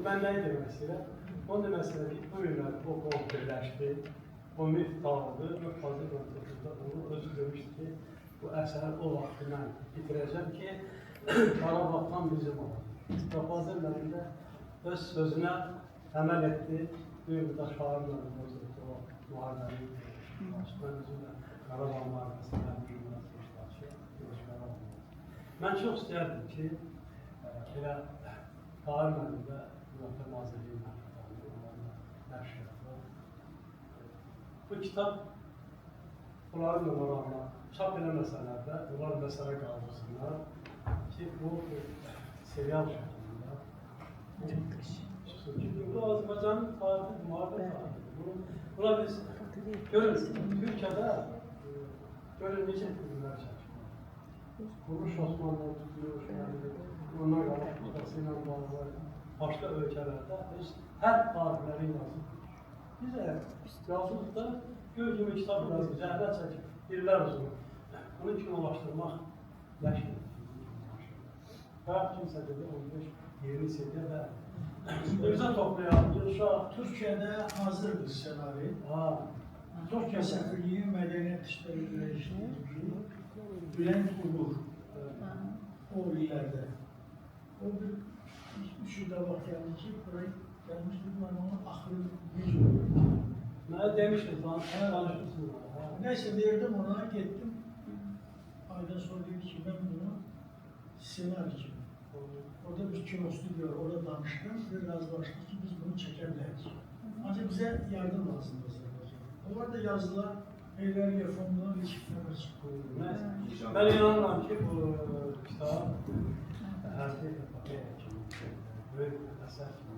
Mən nəyi demək istəyirəm? Onu demək istəyirəm ki, bu günlər o qol birləşdi, o mit dağıldı və Fazıl Qantıqda onu özü demişdi ki, bu əsəri o vaxtı mən bitirəcəm ki, Qarabağdan bizim olan. Fazıl müəllim də öz sözünə əməl etdi. Bugün burada şairlə o müharibənin mən özüm də Qarabağ müharibəsində mən çox istəyərdim ki, elə Tahir müəllim də Müdafiə Nazirliyi nəşriyyatı bu kitab bunların numaralarına çap eləməsələr də, bunlar məsələ qaldırsınlar ki, bu serial şəklində, Bu Azərbaycanın tarixi, müharibə tarihi. Buna biz görün, Türkiyədə görün necə filmlər çəkilir. Kuruş Osmanlı tutuyor, ona qalaq tutasıyla bağlı, başqa ölkələrdə hər tarixləri yazılır. Biz yazılıqda göz kimi kitab yazılır, zəhmət çəkir, illər uzun. Bunu kinolaşdırmaq ləşdir. Və kimsə dedi, 15-20 seviyə və özə toplayalım. Türkiyədə hazır bir senari. Türkiyə Səfirliyi Mədəniyyət İşləri Üzrə Bülent Uğur o illərdə. O bir 3 ildə vaxt gəldi ki, buraya gəlmişdir, mən onu axırı necə olur? Mənə demişdim, danışmışsınız. Neyse verdim ona, getdim. Aydan sonra dedi ki, ben bunu senaryo kimi. Orada bir kino stüdyo var, orada danıştım. Ve razılaştık ki biz bunu çekebiliriz. Ancak bize yardım lazım. Onlar da yazdılar. Eyleriye fonuna bir çiftler çıktı. Ben inanıram ki bu kitab hər şey böyük əsər kimi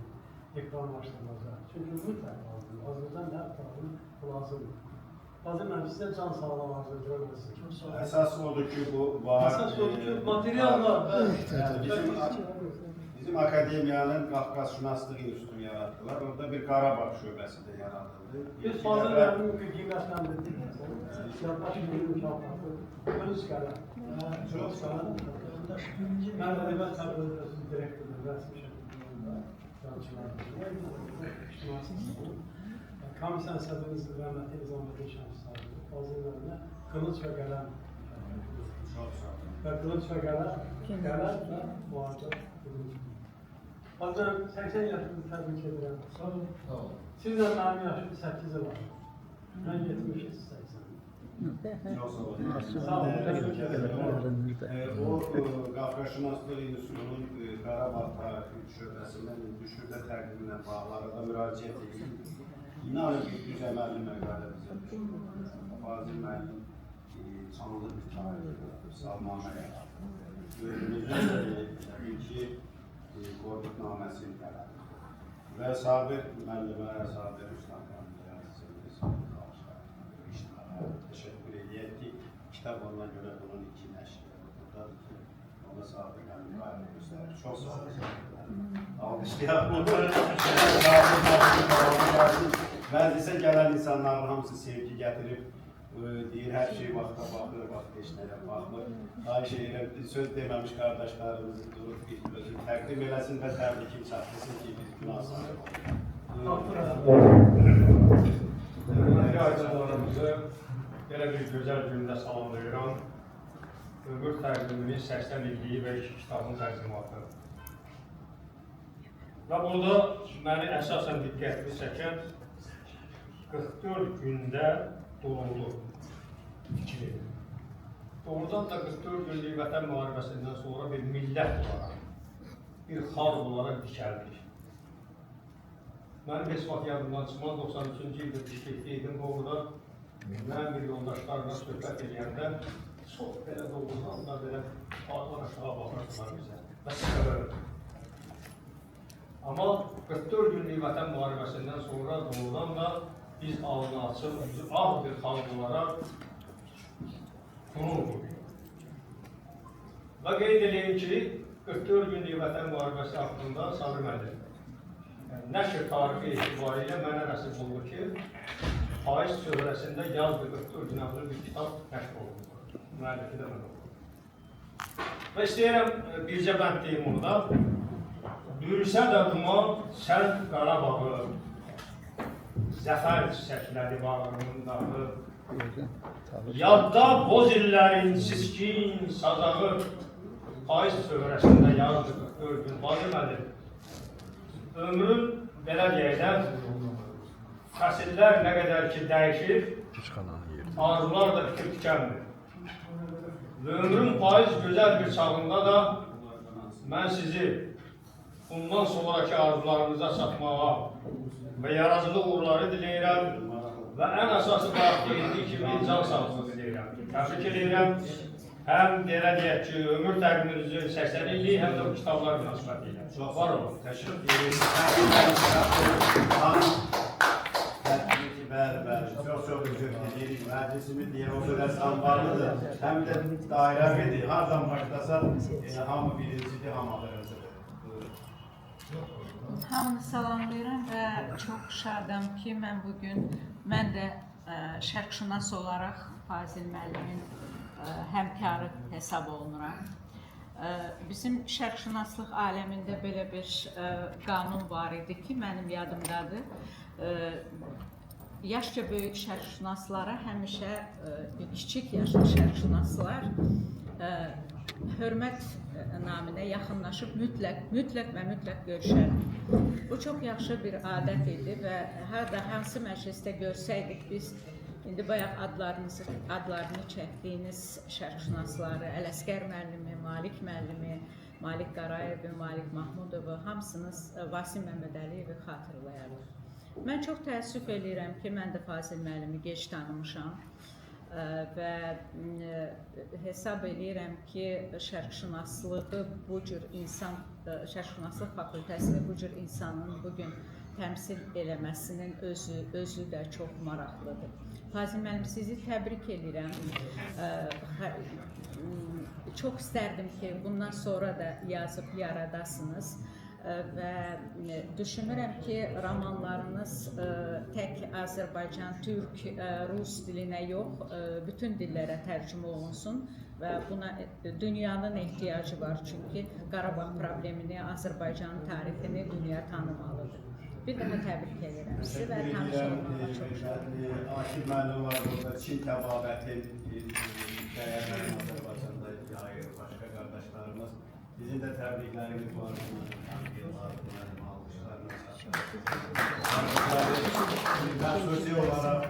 ekranlaşdırılacaq. Çünki mütləq lazım. Azərbaycan hər tarafı lazımdır. Lazım sizə can sağlam Azərbaycan. Əsas odur ki, bu var. Əsas odur ki, materiallar. Bizim akademiyanın Qafqazşünaslıq İnstitutunu yaratdılar. Orada bir Qarabağ şöbəsi də yaradıldı. Biz fazlalarını qiymətləndirdik. Yaklaşık bir mükaffatı. Öz qələm. Çox qələm. Mən ədəbiyyat təbliğatının direktoru, rəsmi şəkildə Komisyon sədrimiz rəhmətli Nizaməttin Şəmsizadlı fazlalarına qılınc və qələm və qılınc və qələm və müharibə qılınc. Hazır 80 yaşını təbrik edirəm. Sağ olun. Sizlə mənim yaşım 8 il var. Mən 70, siz 80. Çox sağ olun. Sağ olun. O Qafqazşünaslıq İnstitutunun Qarabağ tarixi şöbəsindən düşürdə təqdimlə bağlara da müraciət edildi. İnanın ki, düz əməlli məqalə bizə düşür. Fazil müəllim canlı bir tarixi, Salman yaratdı. Özümüzün ilki Qorqudnaməsini qələmi. Və Sabir müəllimə, Sabir Üstadlarımıza təşəkkür edək ki, kitab ondan görə bunun iki nəşri buradadır ki, ona Sabir müəllim qayğı göstərir. Çox sağ olun. Alqışlayalım. Məclisə gələn insanların hamısı sevgi gətirib, deyir, hər şey vaxta baxır, vaxt eşnəyə baxmır. Xahiş edirəm, söz deməmiş qardaşlarımızı durub bir özü təqdim eləsin və təbrikim çatdırsın ki, biz günahsızıq. Hörmətli aydınlarımızı belə bir gözəl gündə salamlayıram. Ömür təqdiminin 80 illiyi və 2 kitabın təqdimatı. Və burada məni əsasən diqqətli çəkən 44 gündə doğuldu fikri. Doğrudan da 44 günlük vətən müharibəsindən sonra bir millət olaraq, bir xalq olaraq dikəldik. Mənim heç vaxt yadımdan çıxmaz, 93-cü ildə Bişkekdəydim, orada mən bir yoldaşlarla söhbət edəndə çox belə doğrudan da belə ağlar aşağı baxırdılar bizə və sıxılırdı. Amma 44 günlük vətən müharibəsindən sonra doğrudan da biz ağını açıb, ağ bir xalq olaraq qürur duyduk. Və qeyd edeyim ki, 44 günlük vətən müharibəsi haqqında Sabir müəllim nəşr tarixi etibarilə mənə nəsib oldu ki, Faiz Çöhrəsində yaz və 44 gün adlı bir kitab nəşr olundu. Müəllifi də mən oldu. Və istəyirəm bircə bənd deyim orada. Dürsə də duman sərt Qarabağı, zəfər çiçəkləri bağının dağı, yadda boz illərin siskin sazağı, Faiz Çöhrəsində yazdı 44 gün. Fazil müəllim, ömrün belə deyək, fəsillər nə qədər ki dəyişir, arzular da bitib tükənmir. Və ömrün faiz gözəl bir çağında da mən sizi bundan sonraki arzularınıza çatmağa və yaradıcı uğurları diləyirəm və ən əsası vaxtı indi kimi can sağlığı diləyirəm. Təbrik edirəm həm belə deyək ki, ömür təqviminizi 80 illik, həm də bu kitablar münasibəti ilə. Çox Var olun. Təşəkkür ederim. Bəli, çox üzr edirik. Məclisimiz deyir, o qədər zambarlıdır. Həm də dairə verir. Hardan başlasa, hamı birincidir, hamı axırıncıdır. Hamını salamlayıram və çox şadam ki, mən də şərqşünas olaraq Fazil müəllimin həmkarı hesab olunuram. Bizim şərqşünaslıq aləmində belə bir qanun var idi ki, mənim yadımdadır. Yaşca böyük şərqşünaslara həmişə kiçik yaşlı şərqşünaslar hörmət naminə yaxınlaşıb mütləq görüşərdik. Bu çox yaxşı bir adət idi və hansı məclisdə görsəydik biz indi bayaq adlarını çəkdiyiniz şərqşünasları, Ələsgər müəllimi, Malik müəllimi, Malik Qarayevi, Malik Mahmudovu, hamısınız Vasim Məmmədəliyevi xatırlayarıq. Mən çox təəssüf edirəm ki, mən də Fazil müəllimi gec tanımışam və hesab edirəm ki, şərqşünaslıq fakültəsini bu cür insanın bugün təmsil eləməsinin özü də çox maraqlıdır. Fazil müəllim, sizi təbrik edirəm. Çox istərdim ki, bundan sonra da yazıb yaradasınız. Və düşünürəm ki, romanlarınız tək Azərbaycan, Türk, Rus dilinə yox, bütün dillərə tərcümə olunsun və buna dünyanın ehtiyacı var. Çünki Qarabağ problemini, Azərbaycanın tarixini dünya tanımalıdır. Bir daha təbrik edirəm sizi və tanış olmağa çox şadam. Akif müəllim var burada, Çin təbabəti dəyərlərin Azərbaycanda yayır, başqa qardaşlarımız. Bizim də təbriklərimiz var. Xüsusi olaraq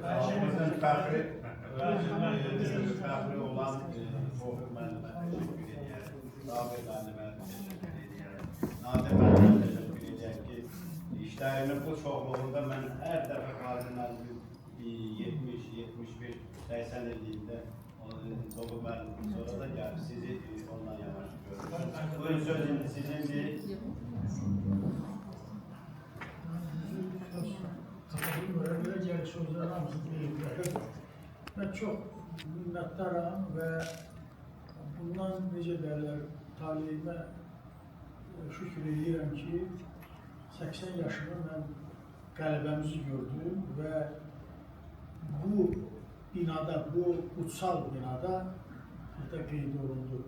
xalqımızın fəxri olan Tofiq müəllimə təşəkkür edirəm. Rabir müəllimə təşəkkür edirəm. Nadir müəllimə təşəkkür edirəm ki, işlərimin bu çoxluğunda mən hər dəfə Fazil müəllimin 70, 75, 80 illiyində Tofiq müəllimdən sonra da gəlib sizi ondan yanaşı görürüm. Buyurun sözün sizindir. Belə gəlir sözlər hamısı deyirlər. Mən çox minnətdaram və bundan necə deyirlər, taleyimə şükür edirəm ki, 80 yaşımda mən qələbəmizi gördüm və bu binada, bu kutsal binada qeyd olundu.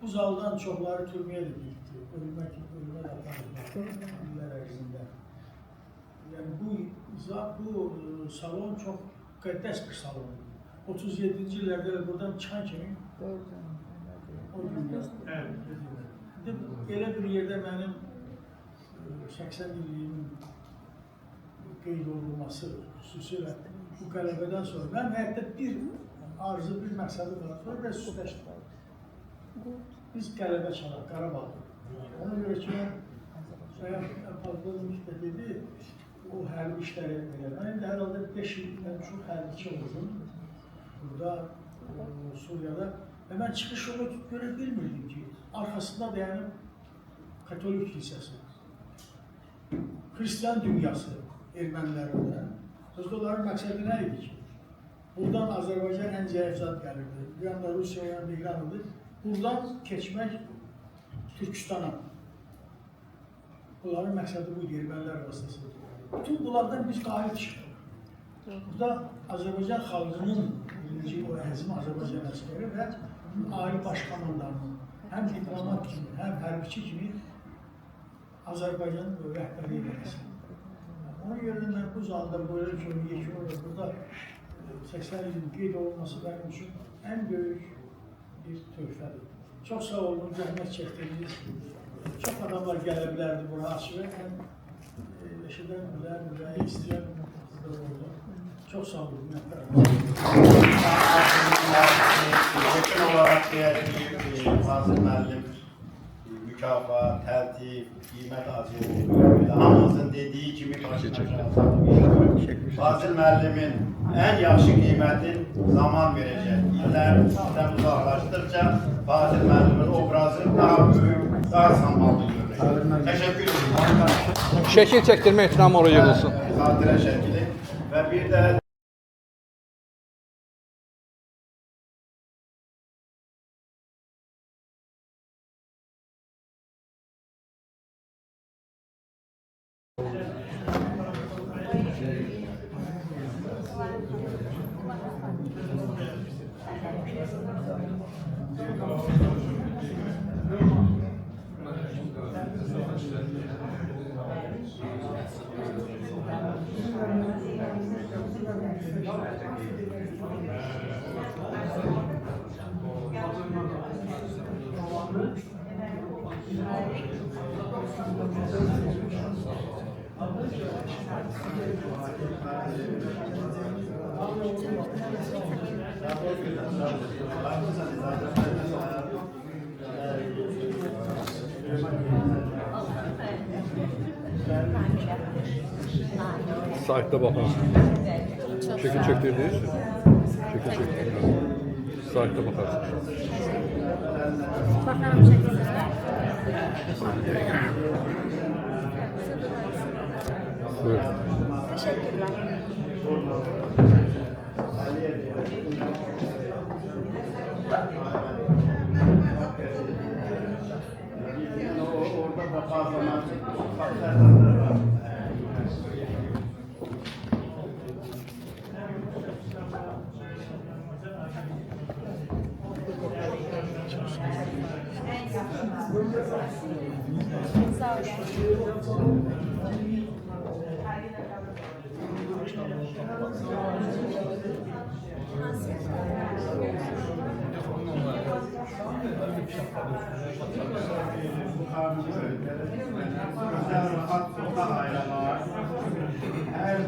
Bu zaldan çoxları türməyə də gitti, ölümə də aparıldı illər ərzində. Yəni bu salon çox müqəddəs bir salondur. 37-ci illərdə buradan çıxan kimi o dünya. Elə bir yerdə mənim 80 illiyimin qeyd olunması xüsusilə bu qələbədən sonra mənim həyatda bir arzu, bir məqsədi var. Sonra biraz süsləşdim. Biz qələbə çalaq, Qarabağdır. Ona görə ki, Sayın Fazılov dedi, o hərbi işləri verir. Mən də hər halda 5 il çox hərbiçi oldum burada, Suriyada və mən çıxış yolu görə bilmirdim ki, arkasında dayanıb Katolik kilsəsi, Hristiyan dünyası ermənilərində. Sözdə onların məqsədi nə idi ki? Buradan Azərbaycan ən zəif zat gəlirdi, bir yanda Rusiya, bir yanda İran idi. Buradan keçmək Türkistana. Bunların məqsədi bu ermənilər vasitəsidir. Bütün bunlardan biz qalib çıxdıq. Burada Azərbaycan xalqının birinci o əzim Azərbaycan əskəri və ali baş komandanının həm diplomat kimi, həm hərbiçi kimi Azərbaycanın rəhbərliyi eləsin. Ona görə mən bu zalda böyle bir yekun olur. Burada 80 ilin qeyd olunması benim üçün ən böyük bir töhfədir. Çox sağ olun, zəhmət çəkdiniz. Çox adamlar gələ bilərdi bura açığı. Eşidən bilər, istəyən burada oldu. Çox sağ olun, minnətlər. Yekun olarak deyək ki, Fazıl müəllim mükafat, tertip, qiymət acı, hamımızın dediği kimi başlayacaq. Fazıl müəllimin en yaxşı qiymətin zaman verəcək. İllər sizdən uzaqlaşdıqca Fazıl müəllimin obrazı daha büyük, daha samballı görünür. Teşekkür ederim. Şəkil çəkdirmə ehtiramı oraya yığılsın. Xatirə şəkili və bir də Saytda bakarsın. Şekil çektirdiniz. Şekil çektirdiniz. Saytda bakarsın. Bakalım şekilde. Buyur. Teşekkürler. orada da fazla özel rahat sultan ayranlar. Her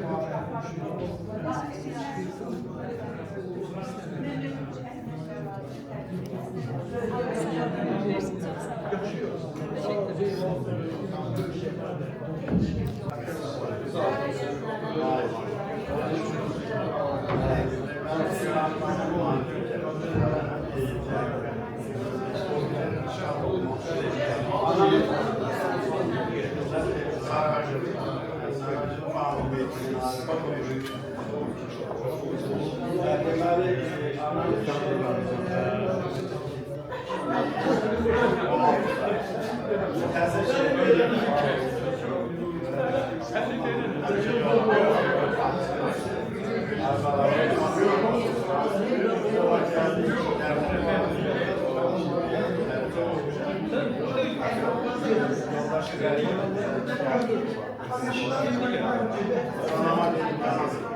Yoldaşı